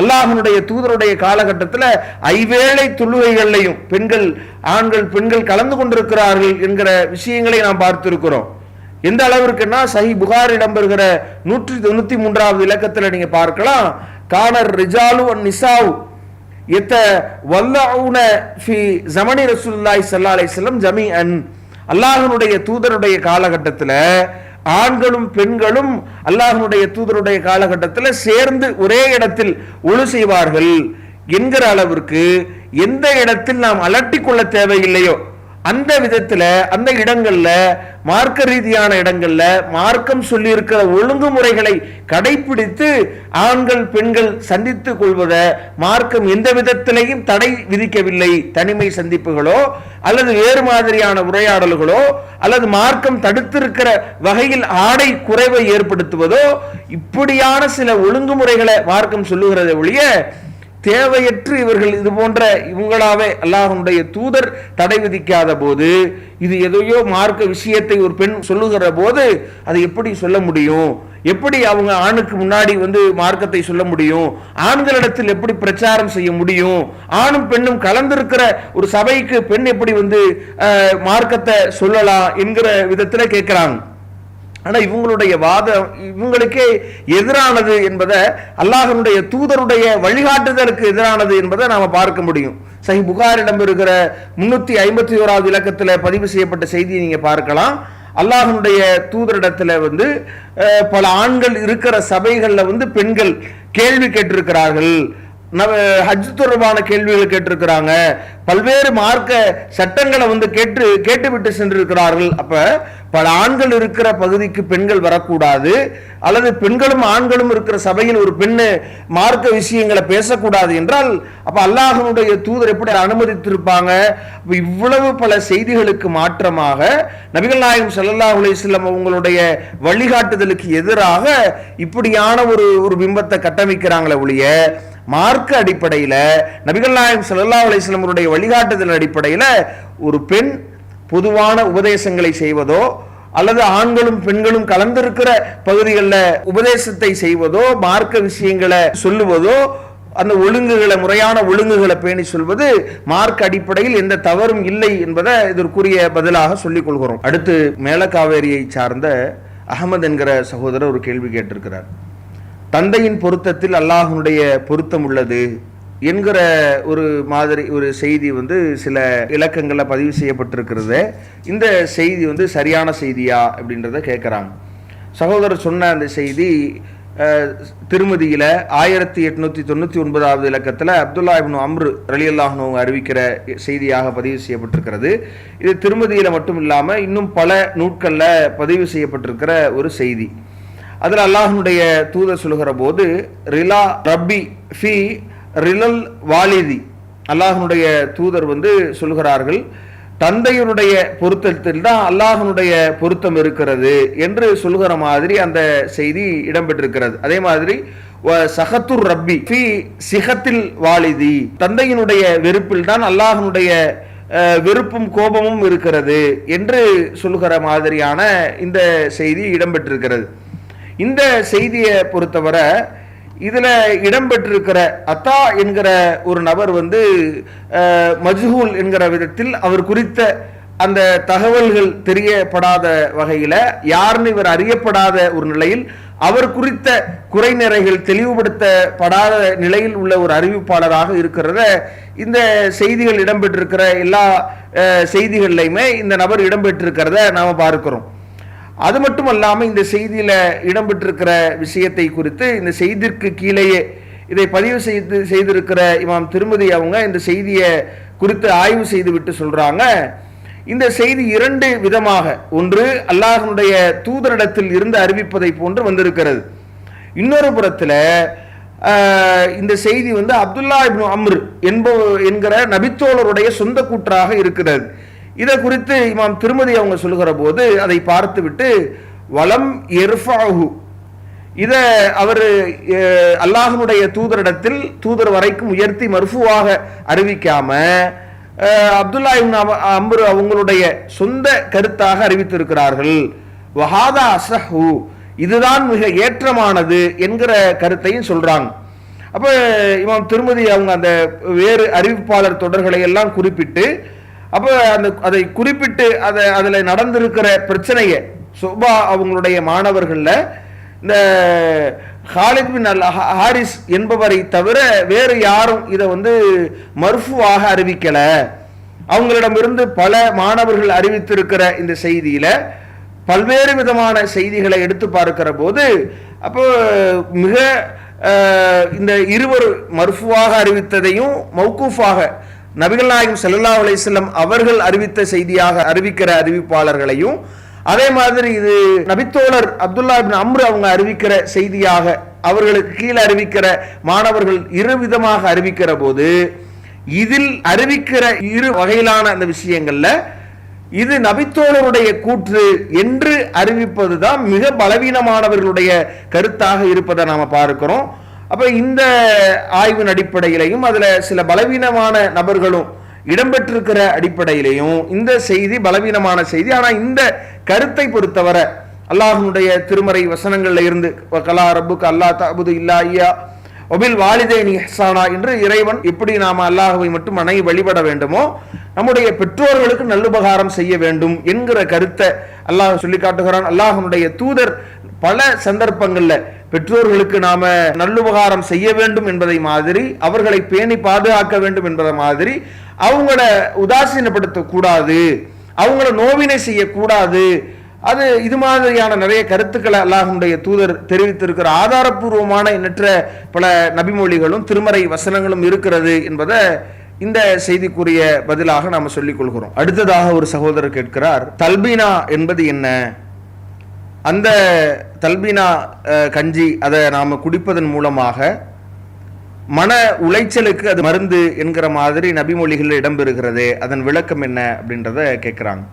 அல்லாஹ்வுடைய தூதருடைய காலகட்டத்தில் ஐவேளை தொழுகைகளையும் ஆண்கள் பெண்கள் கலந்து கொண்டிருக்கிறார்கள் என்கிற விஷயங்களை நாம் பார்த்திருக்கிறோம். எந்த அளவிற்குன்னா சஹீஹ் புகாரி இடம்பெறுகிற 193வது இலக்கத்தில் நீங்க பார்க்கலாம். கானர் ரிஜாலு வன் நிசாவு யத்தவல்லஊன ஃபீ ஸமனி ரசூலுல்லாஹி ஸல்லல்லாஹு அலைஹி வஸல்லம் ஜமீஅன். அல்லாஹ்வுடைய தூதருடைய காலகட்டத்தில் ஆண்களும் பெண்களும் அல்லாஹ்வுடைய தூதருடைய காலகட்டத்தில் சேர்ந்து ஒரே இடத்தில் ஒழு செய்வார்கள் என்கிற அளவிற்கு எந்த இடத்தில் நாம் அலட்டிக் கொள்ள தேவையில்லையோ அந்த விதத்துல அந்த இடங்கள்ல மார்க்க ரீதியான இடங்கள்ல மார்க்கம் சொல்லி இருக்கிற ஒழுங்குமுறைகளை கடைபிடித்து ஆண்கள் பெண்கள் சந்தித்துக் கொள்வதை மார்க்கம் எந்த விதத்திலையும் தடை விதிக்கவில்லை. தனிமை சந்திப்புகளோ அல்லது வேறு மாதிரியான உரையாடல்களோ அல்லது மார்க்கம் தடுத்திருக்கிற வகையில் ஆடை குறைவை ஏற்படுத்துவதோ இப்படியான சில ஒழுங்குமுறைகளை மார்க்கம் சொல்லுகிறதை ஒழிய தேவையற்று இவர்கள் இது போன்ற இவங்களாவே அல்லாஹ்வுடைய தூதர் தடை விதிக்காத போது இது எதையோ மார்க்க விஷயத்தை ஒரு பெண் சொல்லுகிற போது அதை எப்படி சொல்ல முடியும்? எப்படி அவங்க ஆணுக்கு முன்னாடி மார்க்கத்தை சொல்ல முடியும்? ஆண்களிடத்தில் எப்படி பிரச்சாரம் செய்ய முடியும்? ஆணும் பெண்ணும் கலந்திருக்கிற ஒரு சபைக்கு பெண் எப்படி மார்க்கத்தை சொல்லலாம் என்கிற விதத்துல கேட்கிறாங்க. ஆனா இவங்களுடைய வாதம் இவங்களுக்கே எதிரானது என்பதை அல்லாஹ்வுடைய தூதருடைய வழிகாட்டுதலுக்கு எதிரானது என்பதை நாம பார்க்க முடியும். சஹீஹ் புகாரிடம் இருக்கிற 351வது இலக்கத்தில் பதிவு செய்யப்பட்ட செய்தியை நீங்க பார்க்கலாம். அல்லாஹ்வுடைய தூதரிடத்துல பல ஆண்கள் இருக்கிற சபைகள்ல பெண்கள் கேள்வி கேட்டிருக்கிறார்கள். ஹஜ் தொடர்பான கேள்விகள் கேட்டிருக்கிறாங்க. பல்வேறு மார்க்க சட்டங்களை கேட்டுவிட்டு சென்றிருக்கிறார்கள். அப்ப பல ஆண்கள் இருக்கிற பகுதிக்கு பெண்கள் வரக்கூடாது, அல்லது பெண்களும் ஆண்களும் இருக்கிற சபையில் ஒரு பெண்ணு மார்க்க விஷயங்களை பேசக்கூடாது என்றால் அப்ப அல்லாஹ்வுடைய தூதர் எப்படி அனுமதித்திருப்பாங்க? இவ்வளவு பல செய்திகளுக்கு மாற்றமாக நபிகள் நாயகம் ஸல்லல்லாஹு அலைஹி வஸல்லம் அவங்களுடைய வழிகாட்டுதலுக்கு எதிராக இப்படியான ஒரு பிம்பத்தை கட்டமைக்கிறாங்களே ஒழிய மார்க்க அடிப்படையில் நபிகள் நாயகம் ஸல்லல்லாஹு அலைஹி வஸல்லம் அவருடைய வழிகாட்டுதல் அடிப்படையில் ஒரு பெண் பொதுவான உபதேசங்களை செய்வதோ அல்லது ஆண்களும் பெண்களும் கலந்திருக்கிற பகுதிகளில் உபதேசத்தை செய்வதோ மார்க்க விஷயங்களை சொல்லுவதோ அந்த முறையான ஒழுங்குகளை பேணி சொல்வது மார்க்க அடிப்படையில் எந்த தவறும் இல்லை என்பதை இதற்குரிய பதிலாக சொல்லிக் கொள்கிறோம். அடுத்து மேலக்காவேரியை சார்ந்த அகமது என்கிற சகோதரர் ஒரு கேள்வி கேட்டிருக்கிறார். தந்தையின் பொருத்தத்தில் அல்லாஹ்வுடைய பொருத்தம் உள்ளது, என்கிற ஒரு மாதிரி ஒரு செய்தி சில இலக்கங்களில் பதிவு செய்யப்பட்டிருக்கிறது. இந்த செய்தி சரியான செய்தியா அப்படின்றத கேட்குறாங்க. சகோதரர் சொன்ன அந்த செய்தி திருமதியில் 1899 இலக்கத்தில் அப்துல்லா இப்னு அம்ரு ரலியல்லாஹு அன்ஹு அறிவிக்கிற செய்தியாக பதிவு செய்யப்பட்டிருக்கிறது. இது திருமதியில் மட்டும் இல்லாமல் இன்னும் பல நூட்களில் பதிவு செய்யப்பட்டிருக்கிற ஒரு செய்தி. அதில் அல்லாஹ்வுடைய தூதர் சொல்கிற போது ரிலா ரப்பி ஃபி ரிலல் வாலிதி, அல்லாஹ்வுடைய தூதர் சொல்கிறார்கள், தந்தையினுடைய பொருத்தத்தில் தான் அல்லாஹ்வுடைய பொருத்தம் இருக்கிறது என்று சொல்கிற மாதிரி அந்த செய்தி இடம்பெற்றிருக்கிறது. அதே மாதிரி சஹத்துர் ரப்பி ஃபி சிஹத்தில் வாலிதி, தந்தையினுடைய வெறுப்பில் தான் அல்லாஹ்வுடைய வெறுப்பும் கோபமும் இருக்கிறது என்று சொல்கிற மாதிரியான இந்த செய்தி இடம்பெற்றிருக்கிறது. இந்த செய்தியை பொறுத்தவரை இதில் இடம்பெற்றிருக்கிற அத்தா என்கிற ஒரு நபர் மஜ்ஹூல் என்கிற விதத்தில் அவர் குறித்த அந்த தகவல்கள் தெரியப்படாத வகையில், யாருன்னு இவர் அறியப்படாத ஒரு நிலையில், அவர் குறித்த குறைநிறைகள் தெளிவுபடுத்தப்படாத நிலையில் உள்ள ஒரு அறிவிப்பாளராக இருக்கிறத இந்த செய்திகள் இடம்பெற்றிருக்கிற எல்லா செய்திகள்லையுமே இந்த நபர் இடம்பெற்றிருக்கிறத நாம் பார்க்கிறோம். அது மட்டும் அல்லாமல் இந்த செய்தியில் இடம்பெற்றிருக்கிற விஷயத்தை குறித்து இந்த செய்திற்கு கீழேயே இதை பதிவு செய்திருக்கிற இமாம் திருமதி அவங்க இந்த செய்தியை குறித்து ஆய்வு செய்துவிட்டு சொல்றாங்க, இந்த செய்தி இரண்டு விதமாக, ஒன்று அல்லாஹ்வுடைய தூதரிடத்தில் இருந்து அறிவிப்பதை போன்று வந்திருக்கிறது. இன்னொரு புறத்தில் இந்த செய்தி அப்துல்லா இப்னு அம்ர் என்கிற நபித்தோழருடைய சொந்த கூற்றாக இருக்கிறது. இதை குறித்து இமாம் திருமதி அவங்க சொல்லுகிற போது அதை பார்த்துவிட்டு வலம் எர்ஃபாஹு, இதை அவர் அல்லாஹ்வுடைய தூதரிடத்தில் தூதர் வரைக்கும் உயர்த்தி மர்ஃபுவாக அறிவிக்காம அப்துல்லா இப்னு அம்ர் அவங்களுடைய சொந்த கருத்தாக அறிவித்திருக்கிறார்கள். வஹாதா அஸஹு, இதுதான் மிக ஏற்றமானது என்கிற கருத்தையும் சொல்றாங்க. அப்ப இமாம் திருமதி அவங்க அந்த வேறு அறிவிப்பாளர் தொடர்களை எல்லாம் குறிப்பிட்டு, அப்போ அதை குறிப்பிட்டு அதில் நடந்திருக்கிற பிரச்சனையை சுபா அவங்களுடைய மாணவர்களில் இந்த ஹாலித் பின் அல் ஹாரிஸ் என்பவரை தவிர வேறு யாரும் இதை மர்ஃபுவாக அறிவிக்கலை. அவங்களிடமிருந்து பல மாணவர்கள் அறிவித்திருக்கிற இந்த செய்தியில் பல்வேறு விதமான செய்திகளை எடுத்து பார்க்கிற போது அப்போ மிக இந்த இருவர் மர்ஃபுவாக அறிவித்ததையும் மௌகூஃபாக நபிகள் நாயகம் ஸல்லல்லாஹு அலைஹி வஸல்லம் அவர்கள் அறிவித்த செய்தியாக அறிவிக்கிற அறிவிப்பாளர்களையும், அதே மாதிரி இது நபித்தோழர் அப்துல்லா இப்னு அம்ர் அவங்க அறிவிக்கிற செய்தியாக அவர்களுக்கு கீழே அறிவிக்கிற மாணவர்கள் இரு விதமாக அறிவிக்கிற போது, இதில் அறிவிக்கிற இரு வகையிலான அந்த விஷயங்கள்ல இது நபித்தோழருடைய கூற்று என்று அறிவிப்பதுதான் மிக பலவீனமானவர்களுடைய கருத்தாக இருப்பதை நாம பார்க்கிறோம். அப்ப இந்த ஆய்வின் அடிப்படையிலையும் அதுல சில பலவீனமான நபர்களும் இடம்பெற்றிருக்கிற அடிப்படையிலையும் இந்த செய்தி பலவீனமான செய்தி. ஆனா இந்த கருத்தை பொறுத்தவரை அல்லாஹ்வுடைய திருமறை வசனங்கள்ல இருந்து வகலா ரப்புக அல்லா தஅபுது இல்லா இய்யா வபில் வாலிதைனி இஹ்சானா என்று இறைவன் எப்படி நாம அல்லாஹ்வை மட்டும் வணங்கி வழிபட வேண்டுமோ நம்முடைய பெற்றோர்களுக்கு நல்லுபகாரம் செய்ய வேண்டும் என்கிற கருத்தை அல்லாஹ் சொல்லி காட்டுகிறான். அல்லாஹ்வுடைய தூதர் பல சந்தர்ப்பங்கள்ல பெற்றோர்களுக்கு நாம நல்லுபகாரம் செய்ய வேண்டும் என்பதை மாதிரி, அவர்களை பேணி பாதுகாக்க வேண்டும் என்பதை மாதிரி, அவங்கள உதாசீனப்படுத்த கூடாது, அவங்கள நோவினை செய்யக்கூடாது, அது இது மாதிரியான நிறைய கருத்துக்களை அல்லாஹ்வுடைய தூதர் தெரிவித்திருக்கிற ஆதாரப்பூர்வமான எண்ணற்ற பல நபிமொழிகளும் திருமறை வசனங்களும் இருக்கிறது என்பதை இந்த செய்திக்குரிய பதிலாக நாம் சொல்லிக் கொள்கிறோம். அடுத்ததாக ஒரு சகோதரர் கேட்கிறார், தல்பீனா என்பது என்ன? அந்த தல்பீனா கஞ்சி அதை நாம் குடிப்பதன் மூலமாக மன உளைச்சலுக்கு அது மருந்து என்கிற மாதிரி நபிமொழிகள் இடம்பெறுகிறது, அதன் விளக்கம் என்ன அப்படின்றத கேட்குறாங்க.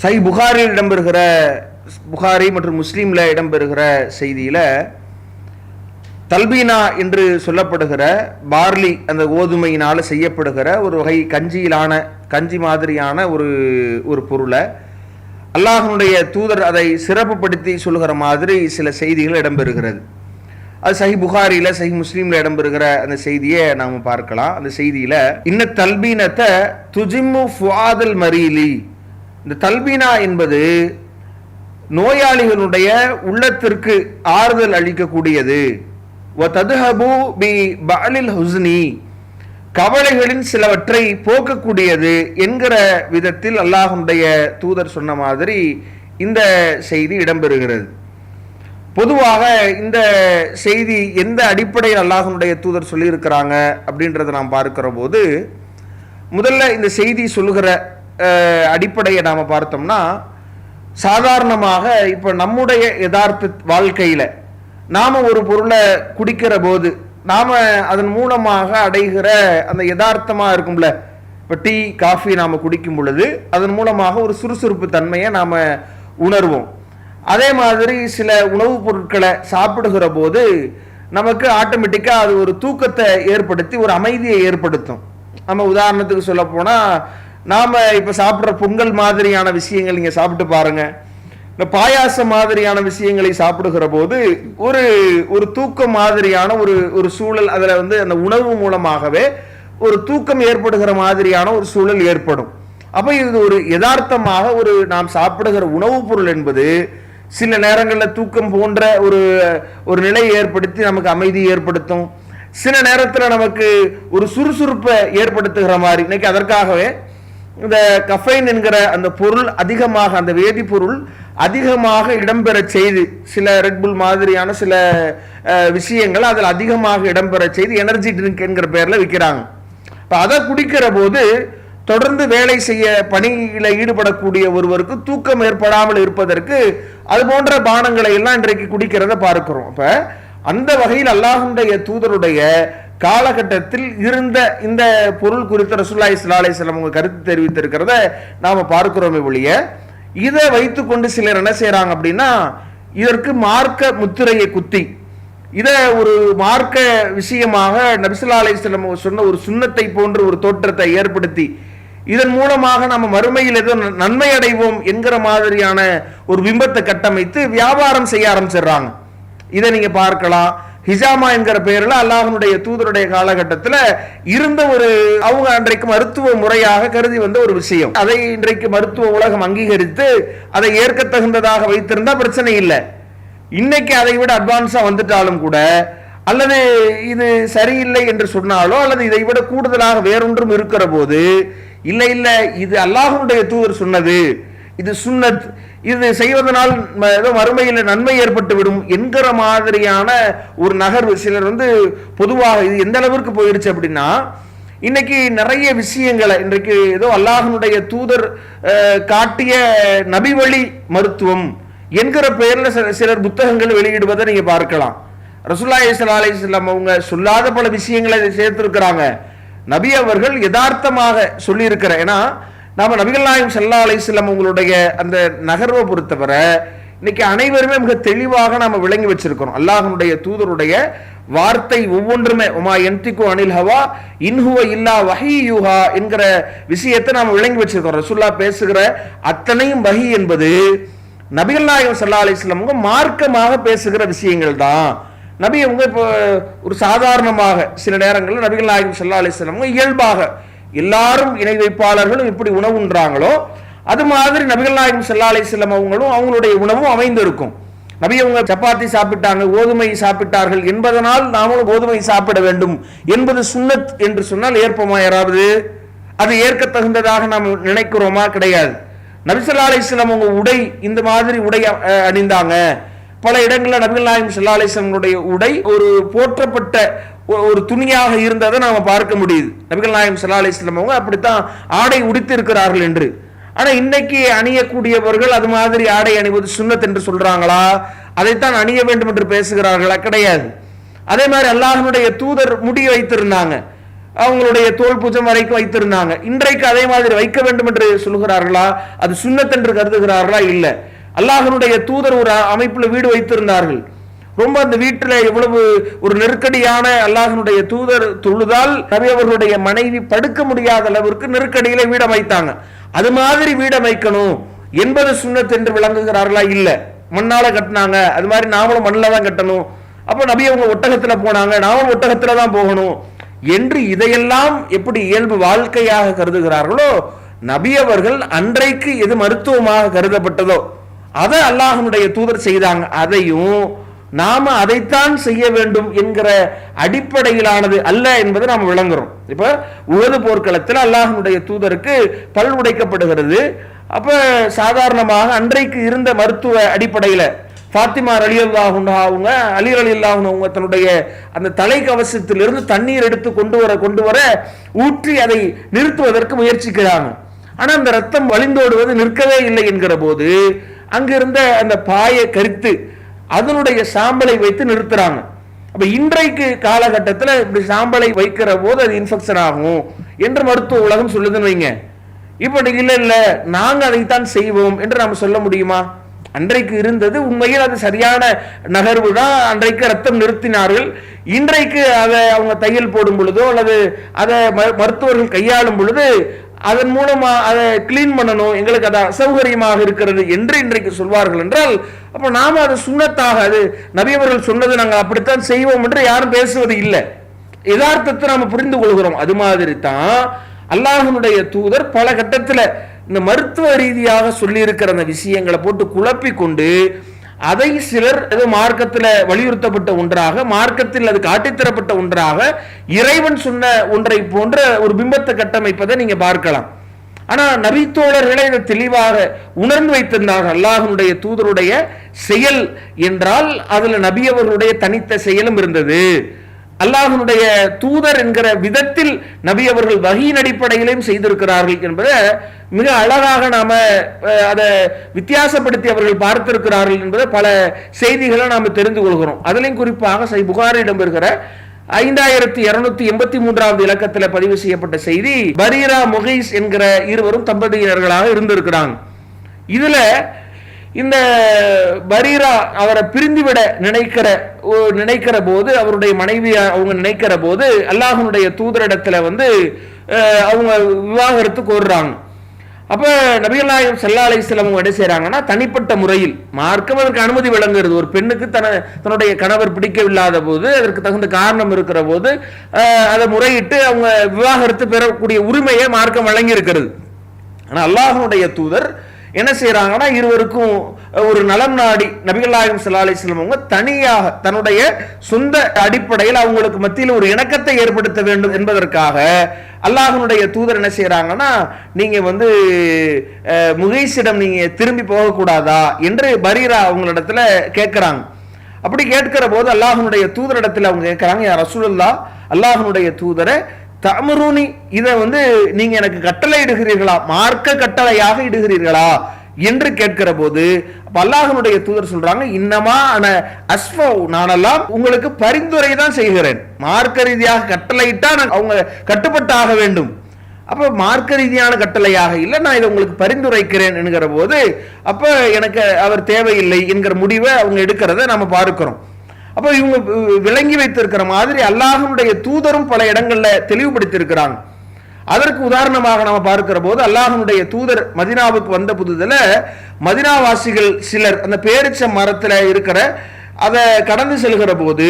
சஹீஹ் புகாரில் இடம்பெறுகிற, புகாரி மற்றும் முஸ்லீம்ல இடம்பெறுகிற செய்தியில தல்பீனா என்று சொல்லப்படுகிற பார்லி அந்த கோதுமையினால் செய்யப்படுகிற ஒரு வகை கஞ்சி மாதிரியான ஒரு பொருளை அல்லாஹ்வுடைய தூதர் அதை சிறப்புப்படுத்தி சொல்கிற மாதிரி சில செய்திகள் இடம்பெறுகிறது. அது சஹீஹ் புகாரில சஹீஹ் முஸ்லீம்ல இடம்பெறுகிற அந்த செய்தியை நாம் பார்க்கலாம். அந்த செய்தியில இன்ன தல்பீனத்தை துஜிம்மு ஃபுஆதல் மரீலி, இந்த தல்பீனா என்பது நோயாளிகளுடைய உள்ளத்திற்கு ஆறுதல் அளிக்கக்கூடியது, வததுஹபு பி பஅலில் ஹுஸ்னி, கவலைகளின் சிலவற்றை போக்கக்கூடியது என்கிற விதத்தில் அல்லாஹ்வுடைய தூதர் சொன்ன மாதிரி இந்த செய்தி இடம்பெறுகிறது. பொதுவாக இந்த செய்தி எந்த அடிப்படையில் அல்லாஹ்வுடைய தூதர் சொல்லியிருக்கிறாங்க அப்படின்றத நாம் பார்க்கிற போது, முதல்ல இந்த செய்தி சொல்லுகிற அடிப்படையை நாம் பார்த்தோம்னா, சாதாரணமாக இப்போ நம்முடைய யதார்த்த வாழ்க்கையில் நாம் ஒரு பொருளை குடிக்கிற போது நாம் அதன் மூலமாக அடைகிற அந்த யதார்த்தமாக இருக்கும்ல, இப்போ டீ காஃபி நாம் குடிக்கும் பொழுது அதன் மூலமாக ஒரு சுறுசுறுப்பு தன்மையை நாம் உணர்வோம். அதே மாதிரி சில உணவுப் பொருட்களை சாப்பிடுகிற போது நமக்கு ஆட்டோமேட்டிக்காக அது ஒரு தூக்கத்தை ஏற்படுத்தி ஒரு அமைதியை ஏற்படுத்தும். நம்ம உதாரணத்துக்கு சொல்ல போனால், நாம் இப்போ சாப்பிட்ற பொங்கல் மாதிரியான விஷயங்கள் நீங்கள் சாப்பிட்டு பாருங்க, இந்த பாயாசம் மாதிரியான விஷயங்களை சாப்பிடுகிற போது ஒரு ஒரு தூக்கம் மாதிரியான ஒரு சூழல் அதில் அந்த உணவு மூலமாகவே ஒரு தூக்கம் ஏற்படுகிற மாதிரியான ஒரு சூழல் ஏற்படும். அப்போ இது ஒரு யதார்த்தமாக நாம் சாப்பிடுகிற உணவுப் பொருள் என்பது சில நேரங்களில் தூக்கம் போன்ற ஒரு நிலையை ஏற்படுத்தி நமக்கு அமைதி ஏற்படுத்தும். சில நேரத்தில் நமக்கு ஒரு சுறுசுறுப்பை ஏற்படுத்துகிற மாதிரி. இன்னைக்கு அதற்காகவே இந்த கஃபைன் என்கிற அந்த பொருள் அதிகமாக, அந்த வேதிப்பொருள் அதிகமாக இடம்பெற செய்து, சில ரெட்புல் மாதிரியான சில விஷயங்கள் அதில் அதிகமாக இடம்பெற செய்து எனர்ஜி ட்ரிங்க் என்கிற பேரில் விற்கிறாங்க. இப்போ அதை குடிக்கிற போது தொடர்ந்து வேலை செய்ய பணியில் ஈடுபடக்கூடிய ஒருவருக்கு தூக்கம் ஏற்படாமல் இருப்பதற்கு அது போன்ற பானங்களை எல்லாம் இன்றைக்கு குடிக்கிறத பார்க்கிறோம். அப்ப அந்த வகையில் அல்லாஹ்வுடைய தூதருடைய காலகட்டத்தில் இருந்த இந்த பொருள் குறித்த ரசூலுல்லாஹி ஸல்லல்லாஹு அலைஹி வஸல்லம் அவங்க கருத்து தெரிவித்திருக்கிறத நாம பார்க்கிறோமே ஒழிய, இதை வைத்துக்கொண்டு சிலர் என்ன செய்யறாங்க அப்படின்னா, இதற்கு மார்க்க முத்திரையை குத்தி இதை ஒரு மார்க்க விஷயமாக நபி ஸல்லல்லாஹு அலைஹி வஸல்லம் சொன்ன ஒரு சுன்னத்தை போன்ற ஒரு தோற்றத்தை ஏற்படுத்தி இதன் மூலமாக நம்ம மறுமையில் ஏதோ நன்மை அடைவோம் என்கிற மாதிரியான ஒரு பிம்பத்தை கட்டமைத்து வியாபாரம் செய்ய ஆரம்பிச்சிடுறாங்க. இதை நீங்க பார்க்கலாம். ஹிஜாமா என்கிற பெயரில் அல்லாஹ்வுடைய தூதருடைய காலகட்டத்தில் இருந்த அவங்க அன்றைக்கு மருத்துவ முறையாக கருதி வந்த ஒரு விஷயம். அதை இன்றைக்கு மருத்துவ உலகம் அங்கீகரித்து அதை ஏற்க தகுந்ததாக வைத்திருந்தா பிரச்சனை இல்லை. இன்னைக்கு அதை விட அட்வான்ஸா வந்துட்டாலும் கூட, அல்லது இது சரியில்லை என்று சொன்னாலோ, அல்லது இதை விட கூடுதலாக வேறொன்றும் இருக்கிற போது, இல்லை இல்லை இது அல்லாஹ்வுடைய தூதர் சொன்னது, இது சுன்னத், இது செய்வதனால் ஏதோ மறுமையில் நன்மை ஏற்பட்டு விடும் என்கிற மாதிரியான ஒரு நகர்வு சிலர் பொதுவாக இது எந்த அளவிற்கு போயிருச்சு அப்படின்னா, இன்னைக்கு நிறைய விஷயங்களை இன்றைக்கு ஏதோ அல்லாஹ்வுடைய தூதர் காட்டிய நபி வழி மருத்துவம் என்கிற பெயரில் சிலர் புத்தகங்கள் வெளியிடுவதை நீங்க பார்க்கலாம். ரசூலுல்லாஹி ஸல்லல்லாஹு அலைஹி வஸல்லம் அவங்க சொல்லாத பல விஷயங்களை சேர்த்திருக்கிறாங்க. நபி அவர்கள் யதார்த்தமாக சொல்லி இருக்கிற, ஏன்னா நாம நபிகள் நாயகம் ஸல்லல்லாஹு அலைஹி வஸல்லம் உங்களுடைய அந்த நகர்வை பொறுத்தவரை இன்னைக்கு அனைவருமே மிக தெளிவாக நாம விளங்கி வச்சிருக்கிறோம். அல்லாஹ்வுடைய தூதருடைய வார்த்தை ஒவ்வொன்றுமே உமா யன்திகு அனில் ஹவா இன் ஹுவ இல்லா வஹீயுஹா என்கிற விஷயத்தை நாம விளங்கி வச்சிருக்கோம். ரசூலுல்லாஹ் பேசுகிற அத்தனையும் வஹி என்பது நபிகள் நாயகம் ஸல்லல்லாஹு அலைஹி வஸல்லம் மார்க்கமாக பேசுகிற விஷயங்கள் தான். நபி அவங்க இப்போ ஒரு சாதாரணமாக சில நேரங்களில் நபிகள் நாயகம் ஸல்லல்லாஹு அலைஹி வஸல்லம் இயல்பாக எல்லாரும் இணை வைப்பாளர்களும் இப்படி உணவு உண்றாங்களோ அது மாதிரி நபிகள் நாயகம் ஸல்லல்லாஹு அலைஹி வஸல்லம் அவங்களும் அவங்களுடைய உணவும் அமைந்திருக்கும். நபி அவங்க சப்பாத்தி சாப்பிட்டாங்க, கோதுமை சாப்பிட்டார்கள் என்பதனால் நாமும் கோதுமை சாப்பிட வேண்டும் என்பது சுன்னத் என்று சொன்னால் ஏற்போமா யாராவது? அது ஏற்க தகுந்ததாக நாம் நினைக்கிறோமா? கிடையாது. நபி ஸல்லல்லாஹு அலைஹி வஸல்லம் அவங்க உடை இந்த மாதிரி உடை அணிந்தாங்க. பல இடங்களில் நபிகள் நாயகம் ஸல்லல்லாஹு அலைஹி வஸல்லம் உடை ஒரு போற்றப்பட்ட ஒரு துணியாக இருந்ததை நாம பார்க்க முடியுது. நபிகள் நாயகம் ஸல்லல்லாஹு அலைஹி வஸல்லம் அவங்க அப்படித்தான் ஆடை உடுத்தி இருக்கிறார்கள் என்று. ஆனா இன்னைக்கு அணியக்கூடியவர்கள் அது மாதிரி ஆடை அணிவது சுன்னத் என்று சொல்றாங்களா? அதைத்தான் அணிய வேண்டும் என்று பேசுகிறார்களா? கிடையாது. அதே மாதிரி அல்லாஹ்வுடைய தூதர் முடி வைத்திருந்தாங்க, அவங்களுடைய தோல் பூஜம் வரைக்கும் வைத்திருந்தாங்க. இன்றைக்கு அதே மாதிரி வைக்க வேண்டும் என்று சொல்கிறார்களா? அது சுன்னத் என்று கருதுகிறார்களா? இல்ல. அல்லாஹ்வுடைய தூதர் ஒரு அமைப்பில் வீடு வைத்திருந்தார்கள். ரொம்ப அந்த வீட்டில் எவ்வளவு ஒரு நெருக்கடியான அல்லாஹ்வுடைய தூதர் தொழுதால் நபி அவர்களுடைய மனைவி படுக்க முடியாத அளவிற்கு நெருக்கடியில வீடு அமைத்தாங்க. அது மாதிரி வீடு அமைக்கணும் என்பது சுன்னத் என்று விளங்குகிறார்களா? இல்ல. மண்ணால கட்டினாங்க, அது மாதிரி நாமளும் மண்ணில் தான் கட்டணும். அப்போ நபி அவங்க ஒட்டகத்துல போனாங்க, நாமும் ஒட்டகத்துல தான் போகணும் என்று இதையெல்லாம் எப்படி இயல்பு வாழ்க்கையாக கருதுகிறார்களோ, நபி அவர்கள் அன்றைக்கு எது மருத்துவமாக கருதப்பட்டதோ அதை அல்லாஹ்வுடைய தூதர் செய்தாங்க. அதையும் நாம அதைத்தான் செய்ய வேண்டும் என்கிற அடிப்படையிலானது அல்ல என்பதை நாம் விளங்குறோம். இப்ப உஹது போர்க்களத்தில் அல்லாஹ்வுடைய தூதருக்கு பல் உடைக்கப்படுகிறது. அப்ப சாதாரணமாக அன்றைக்கு இருந்த மருத்துவ அடிப்படையில் ஃபாத்திமா ரலியல்லாஹு அன்ஹா அவங்க, அலி ரலியல்லாஹு அன்ஹு அவங்க தன்னுடைய அந்த தலைக்கவசத்திலிருந்து தண்ணீர் எடுத்து கொண்டு வர ஊற்றி அதை நிறுத்துவதற்கு முயற்சிக்கிறாங்க. ஆனா அந்த ரத்தம் வழிந்தோடுவது நிற்கவே இல்லை என்கிற போது அங்கிருந்த அந்த பாயை கரித்து அதனுடைய சாம்பலை வைத்து நிறுத்துறாங்க. அப்ப இன்றைக்கு காலகட்டத்தில் இப்படி சாம்பலை வைக்கிற போது அது இன்ஃபெக்ஷன் ஆகும் என்று மருத்துவ உலகம் சொல்லுதுன்னு வைங்க. இப்ப இல்ல இல்ல நாங்க அதைத்தான் செய்வோம் என்று நாம சொல்ல முடியுமா? அன்றைக்கு இருந்தது உண்மையில் அது சரியான நகர்வு தான். அன்றைக்கு ரத்தம் நிறுத்தினார்கள். இன்றைக்கு அதை அவங்க தையல் போடும் பொழுதோ அல்லது அதை மருத்துவர்கள் கையாளும் பொழுது அதன் மூலமா அதை கிளீன் பண்ணணும், எங்களுக்கு அது அசௌகரியமாக இருக்கிறது என்று இன்றைக்கு சொல்வார்கள் என்றால், அப்ப நாம அது சுன்னத்தாக, அது நபி அவர்கள் சொன்னது நாங்கள் அப்படித்தான் செய்வோம் என்று யாரும் பேசுவது இல்லை. யதார்த்தத்தை நாம புரிந்து கொள்கிறோம். அது மாதிரி தான் அல்லாஹ்வுடைய தூதர் பல கட்டத்தில் இந்த மருத்துவ ரீதியாக சொல்லி இருக்கிற அந்த விஷயங்களை போட்டு குழப்பி கொண்டு அதை சிலர் ஏதோ மார்க்கத்தில் வலியுறுத்தப்பட்ட ஒன்றாக, மார்க்கத்தில் அது காட்டித்தரப்பட்ட ஒன்றாக, இறைவன் சொன்ன ஒன்றை போன்ற ஒரு பிம்பத்தை கட்டமைப்பதை நீங்க பார்க்கலாம். ஆனா நபித்தோழர்களை இதை தெளிவாக உணர்ந்து வைத்திருந்தார்கள். அல்லாஹ்வுடைய தூதருடைய செயல் என்றால் அதுல நபி அவர்களுடைய தனித்த செயலும் இருந்தது. அல்லாஹ்வுடைய தூதர் என்கிற விதத்தில் நபி அவர்கள் வஹீயின் அடிப்படையிலும் செய்திருக்கிறார்கள் என்பதை மிக அழகாக நாம அதை வித்தியாசப்படுத்தி அவர்கள் பார்த்திருக்கிறார்கள் என்பதை பல செய்திகளை நாம் தெரிந்து கொள்கிறோம். அதிலும் குறிப்பாக சஹீஹ் புகாரியிடம் இருக்கிற 5283 இலக்கத்தில் பதிவு செய்யப்பட்ட செய்தி, பரீரா முகைஸ் என்கிற இருவரும் தம்பதியினர்களாக இருந்திருக்கிறாங்க. இதுல இந்த பரீரா அவரை பிரிந்துவிட நினைக்கிற போது, அவருடைய மனைவி அவங்க நினைக்கிற போது அல்லாஹ்வுடைய தூதரிடத்துல அவங்க விவாகரத்து கோருறாங்க. அப்ப நபிகள் நாயகம் ஸல்லல்லாஹு அலைஹி வஸல்லம் அவங்க என்ன செய்றாங்கன்னா, தனிப்பட்ட முறையில் மார்க்கம் அதற்கு அனுமதி வழங்குகிறது. ஒரு பெண்ணுக்கு தன்னுடைய கணவர் பிடிக்கவில்லாத போது, அதற்கு தகுந்த காரணம் இருக்கிற போது அதை முறையிட்டு அவங்க விவாகரத்து பெறக்கூடிய உரிமையை மார்க்கம் வழங்கி இருக்கிறது. ஆனா அல்லாஹ்வுடைய தூதர் என்ன செய்யறாங்கன்னா, இருவருக்கும் ஒரு நலம் நாடி நபிகள் நாயகம் ஸல்லல்லாஹு அலைஹி வஸல்லம் அவங்க தனியாக தன்னுடைய சொந்த அடிப்படையில் அவங்களுக்கு மத்தியில் ஒரு இணக்கத்தை ஏற்படுத்த வேண்டும் என்பதற்காக அல்லாஹ்வுடைய தூதர் என்ன செய்யறாங்கன்னா, நீங்க முகைஸிடம் நீங்க திரும்பி போகக்கூடாதா என்று பரீரா அவங்களிடத்துல கேட்கிறாங்க. அப்படி கேட்கிற போது அல்லாஹ்வுடைய தூதரிடத்துல அவங்க கேட்கிறாங்க, யா ரசூலுல்லாஹ், அல்லாஹ்வுடைய தூதரை தஅமுருனி, இதை நீங்க எனக்கு கட்டளை இடுகிறீர்களா, மார்க்க கட்டளையாக இடுகிறீர்களா என்று கேட்கிற போது அல்லாஹ்வுடைய தூதர் சொல்றாங்க, இன்னமா அன அஸ்ஃபௌ, நானெல்லாம் உங்களுக்கு பரிந்துரை தான் செய்கிறேன். மார்க்க ரீதியாக கட்டளையிட்டா அவங்க கட்டுப்பட்டாக வேண்டும். அப்ப மார்க்க ரீதியான கட்டளையாக இல்லை, நான் இதை உங்களுக்கு பரிந்துரைக்கிறேன் என்கிற போது அப்ப எனக்கு அவர் தேவையில்லை என்கிற முடிவை அவங்க எடுக்கிறத நம்ம பார்க்கிறோம். அப்ப இவங்க விளங்கி வைத்திருக்கிற மாதிரி அல்லாஹ்வுடைய தூதரும் பல இடங்கள்ல தெளிவுபடுத்தி இருக்கிறாங்க. அதற்கு உதாரணமாக நம்ம பார்க்கிற போது அல்லாஹ்வுடைய தூதர் மதீனாவுக்கு வந்த புதுதில் மதீனாவாசிகள் சிலர் அந்த பேரிச்ச மரத்துல இருக்கிற அதை கடந்து செல்கிற போது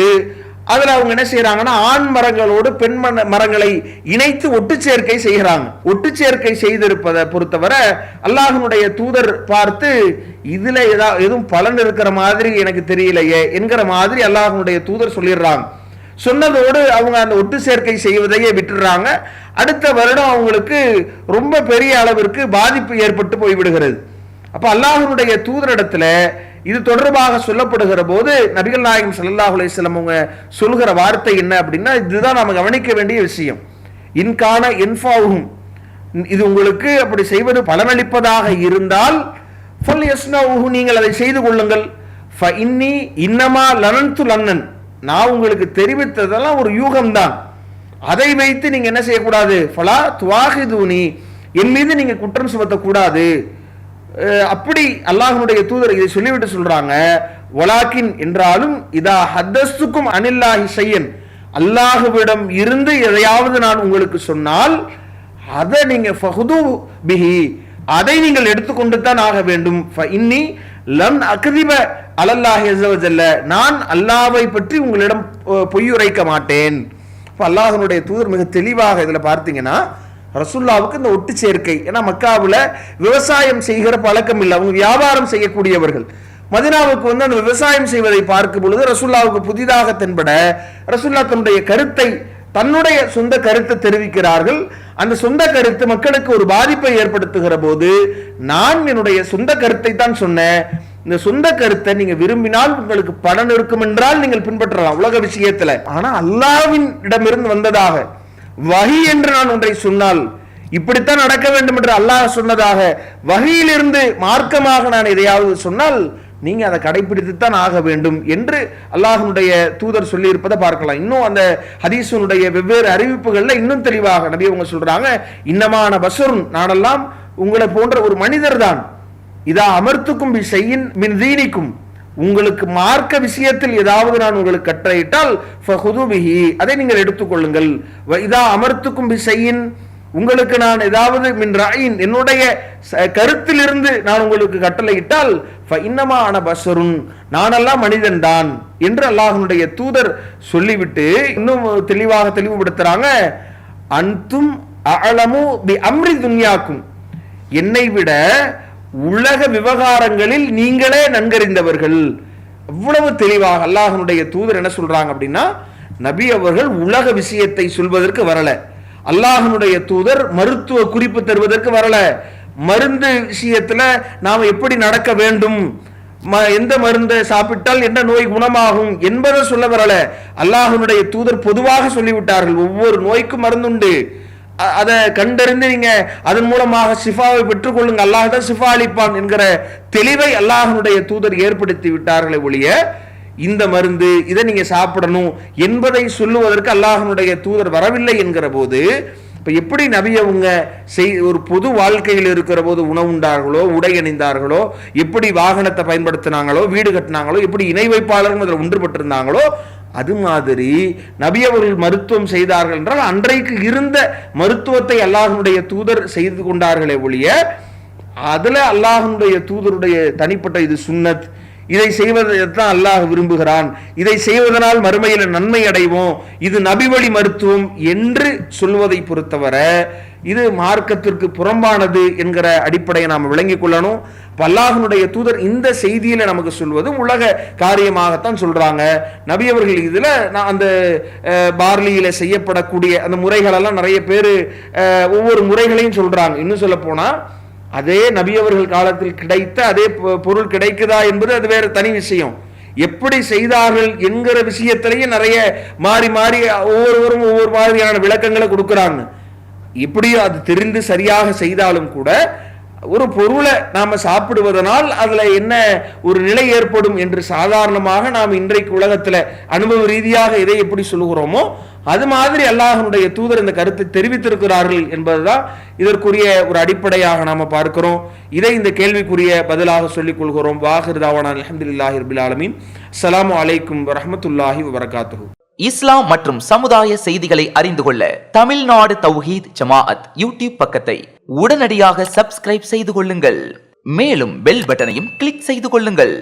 அதுல அவங்க என்ன செய்யறாங்கன்னா, ஆண் மரங்களோடு பெண் மரங்களை இணைத்து ஒட்டு சேர்க்கை செய்கிறாங்க. ஒட்டு சேர்க்கை செய்திருப்பதை பொறுத்தவரை அல்லாஹ்வுடைய தூதர் பார்த்து, இதுல எதுவும் பலன் இருக்கிற மாதிரி எனக்கு தெரியலையே என்கிற மாதிரி அல்லாஹ்வுடைய தூதர் சொல்லிடுறாங்க. சொன்னதோடு அவங்க அந்த ஒட்டு சேர்க்கை செய்வதையே விட்டுறாங்க. அடுத்த வருடம் அவங்களுக்கு ரொம்ப பெரிய அளவிற்கு பாதிப்பு ஏற்பட்டு போய்விடுகிறது. அப்ப அல்லாஹ்வுடைய தூதரிடத்துல இது தொடர்பாக சொல்லப்படுகிற போது நபிகள் நாயகம் ஸல்லல்லாஹு அலைஹி வஸல்லம் அவங்க சொல்கிற வார்த்தை என்ன அப்படின்னா, இதுதான் நாம கவனிக்க வேண்டிய விஷயம். இன்கான இன்ஃபாவுஹும், இது உங்களுக்கு அப்படி செய்வது பலனளிப்பதாக இருந்தால் ஃபல்யஸ்னவுஹு, நீங்கள் அதை செய்து கொள்ளுங்கள். ஃபஇன்னி இன்னமா லனன்து லன்னன், நான் உங்களுக்கு தெரிவித்ததெல்லாம் ஒரு யூகம்தான், அதை வைத்து நீங்க என்ன செய்யக்கூடாது, ஃபலா துவாஹிதுனி, என் மீது நீங்க குற்றம் சுமத்தக்கூடாது. அப்படி அல்லாஹ்வுடைய தூதர் இதை சொல்லிவிட்டு சொல்றாங்க, வலாக்கின் என்றாலும் இதா ஹத்தஸ்துக்கும் அனில்லாஹி ஷையன், அல்லாஹ்விடம் இருந்து எதையாவது நான் உங்களுக்கு சொன்னால் அதை நீங்க ஃபஹுது பிஹி, அதை நீங்கள் எடுத்துக்கொண்டு தான் ஆக வேண்டும். ஃபஇன்னி லன் அக்திப அலல்லாஹி அஸ்ஸ வஜல்ல, நான் அல்லாஹ்வை பற்றி உங்களிடம் பொய்யுரைக்க மாட்டேன். அல்லாஹ்வுடைய தூதர் மிக தெளிவாக இதுல பார்த்தீங்கன்னா, ரசூலுல்லாவுக்கு இந்த ஒட்டு சேர்க்கை, ஏன்னா மக்காவுல விவசாயம் செய்கிற பழக்கம் இல்லை, அவங்க வியாபாரம் செய்யக்கூடியவர்கள், மதீனாவுக்கு வந்து அந்த விவசாயம் செய்வதை பார்க்கும் பொழுது ரசூலுல்லாஹ்வுக்கு புதிதாக தென்பட ரசூலுல்லாஹ் தன்னுடைய கருத்தை, தன்னுடைய சொந்த கருத்தை தெரிவிக்கிறார்கள். அந்த சொந்த கருத்து மக்களுக்கு ஒரு பாதிப்பை ஏற்படுத்துகிற போது, நான் என்னுடைய சொந்த கருத்தை தான் சொன்னேன், இந்த சொந்த கருத்தை நீங்க விரும்பினால் உங்களுக்கு பலன் இருக்கும் என்றால் நீங்கள் பின்பற்றலாம் உலக விஷயத்துல. ஆனா அல்லாஹ்வின் இடமிருந்து வந்ததாக வஹி என்று நான் ஒன்றை சொன்னால், இப்படித்தான் நடக்க வேண்டும் என்று அல்லாஹ் சொன்னதாக வஹியிலிருந்து மார்க்கமாக நான் எதையாவது சொன்னால் நீங்க அதை கடைபிடித்துத்தான் ஆக வேண்டும் என்று அல்லாஹ்வுடைய தூதர் சொல்லி இருப்பதை பார்க்கலாம். இன்னும் அந்த ஹதீஸுடைய வெவ்வேறு அறிவிப்புகள்ல இன்னும் தெளிவாக நபி அவங்க சொல்றாங்க, இன்னமான பஷருன், நானெல்லாம் உங்களை போன்ற ஒரு மனிதர் தான், இதா அமர்த்துக்கும் பிஷையின் மின் தீனிக்கும், உங்களுக்கு மார்க்க விஷயத்தில் ஏதாவது நான் உங்களுக்கு கட்டளையிட்டால் ஃபஹுது பிஹி, அதை நீங்கள் எடுத்துக்கொள்ளுங்கள். இதா அமர்த்துக்கும் பிஷையின், உங்களுக்கு நான் ஏதாவது மின் ராயின், என்னுடைய கருத்திலிருந்து நான் உங்களுக்கு கட்டளையிட்டால் ஃபஇன்னமா அன பஷருன், நானெல்லாம் மனிதன் தான் என்று அல்லாஹ்வுடைய தூதர் சொல்லிவிட்டு இன்னும் தெளிவுபடுத்துறாங்க, அன்தும் அஅலமு பி அம்ரி துன்யாக்கும், என்னை விட உலக விவகாரங்களில் நீங்களே நன்கறிந்தவர்கள். அவ்வளவு தெளிவாக அல்லாஹ்வுடைய தூதர் என்ன சொல்றாங்க அப்படின்னா, நபி அவர்கள் உலக விஷயத்தை சொல்வதற்கு வரல, அல்லாஹ்வுடைய தூதர் மருத்துவ குறிப்பு தருவதற்கு வரல, மருந்து விஷயத்துல நாம எப்படி நடக்க வேண்டும், எந்த மருந்தை சாப்பிட்டால் என்ன நோய் குணமாகும் என்பதை சொல்ல வரல. அல்லாஹ்வுடைய தூதர் பொதுவாக சொல்லிவிட்டார்கள், ஒவ்வொரு நோய்க்கும் மருந்துண்டு, அதை கண்டறிந்து நீங்க அதன் மூலமாக ஷிஃபாவை பெற்றுக் கொள்ளுங்க, அல்லாஹ் தான் ஷிஃபா அளிப்பான் என்கிற தெளிவை அல்லாஹ்வுடைய தூதர் ஏற்படுத்தி விட்டார்களே ஒழிய, இந்த மருந்து இதை நீங்க சாப்பிடணும் என்பதை சொல்லுவதற்கு அல்லாஹ்வுடைய தூதர் வரவில்லை என்கிற போது, இப்ப எப்படி நபி அவங்க ஒரு பொது வாழ்க்கையில் இருக்கிற போது உணவுண்டார்களோ, உடை அணிந்தார்களோ, எப்படி வாகனத்தை பயன்படுத்தினாங்களோ, வீடு கட்டினாங்களோ, எப்படி இணை வைப்பாளர்கள் அதில் ஒன்றுபட்டிருந்தாங்களோ, அது மாதிரி நபி அவர்கள் மருத்துவம் செய்தார்கள் என்றால் அன்றைக்கு இருந்த மருத்துவத்தை அல்லாஹ்வுடைய தூதர் செய்து கொண்டார்களே ஒழிய, அதுல அல்லாஹ்வுடைய தூதருடைய தனிப்பட்ட இது சுன்னத், இதை செய்வதைத்தான் அல்லாஹ் விரும்புகிறான், இதை செய்வதனால் மறுமையில நன்மை அடைவோம், இது நபி வழி மருத்துவம் என்று சொல்வதை பொறுத்தவரை இது மார்க்கத்திற்கு புறம்பானது என்கிற அடிப்படையை நாம் விளங்கிக் கொள்ளணும். அல்லாஹ்வுடைய தூதர் இந்த செய்தியில நமக்கு சொல்வது உலக காரியமாகத்தான் சொல்றாங்க. நபி அவர்கள் இதுல அந்த பார்லியில செய்யப்படக்கூடிய அந்த முறைகள் எல்லாம் நிறைய பேர் ஒவ்வொரு முறைகளையும் சொல்றாங்க. இன்னும் சொல்ல போனா அதே நபி அவர்கள் காலத்தில் கிடைத்த அதே பொருள் கிடைக்குதா என்பது அது வேற தனி விஷயம். எப்படி செய்தார்கள் என்கிற விஷயத்திலேயே நிறைய மாறி மாறி ஒவ்வொருவரும் ஒவ்வொரு மாதிரியான விளக்கங்களை கொடுக்கிறாங்க. எப்படியோ அது தெரிந்து சரியாக செய்தாலும் கூட ஒரு பொருளை நாம சாப்பிடுவதனால் அதுல என்ன ஒரு நிலை ஏற்படும் என்று சாதாரணமாக நாம் இன்றைக்கு உலகத்துல அனுபவ ரீதியாக இதை எப்படி சொல்லுகிறோமோ அது மாதிரி அல்லாஹ்வுடைய தூதர் இந்த கருத்தை தெரிவித்திருக்கிறார்கள் என்பதுதான் இதற்குரிய ஒரு அடிப்படையாக நாம பார்க்கிறோம். இதை இந்த கேள்விக்குரிய பதிலாக சொல்லிக் கொள்கிறோம். வாஹிர் தாவானா அல்ஹம்துலில்லாஹி ரப்பில் ஆலமீன். அஸ்ஸலாமு அலைக்கும் வரஹ்மத்துல்லாஹி வபரகாத்துஹு. இஸ்லாம் மற்றும் சமுதாய செய்திகளை அறிந்து கொள்ள தமிழ்நாடு தௌஹீத் ஜமாஅத் யூடியூப் பக்கத்தை உடனடியாக சப்ஸ்கிரைப் செய்து கொள்ளுங்கள். மேலும் பெல் பட்டனையும் கிளிக் செய்து கொள்ளுங்கள்.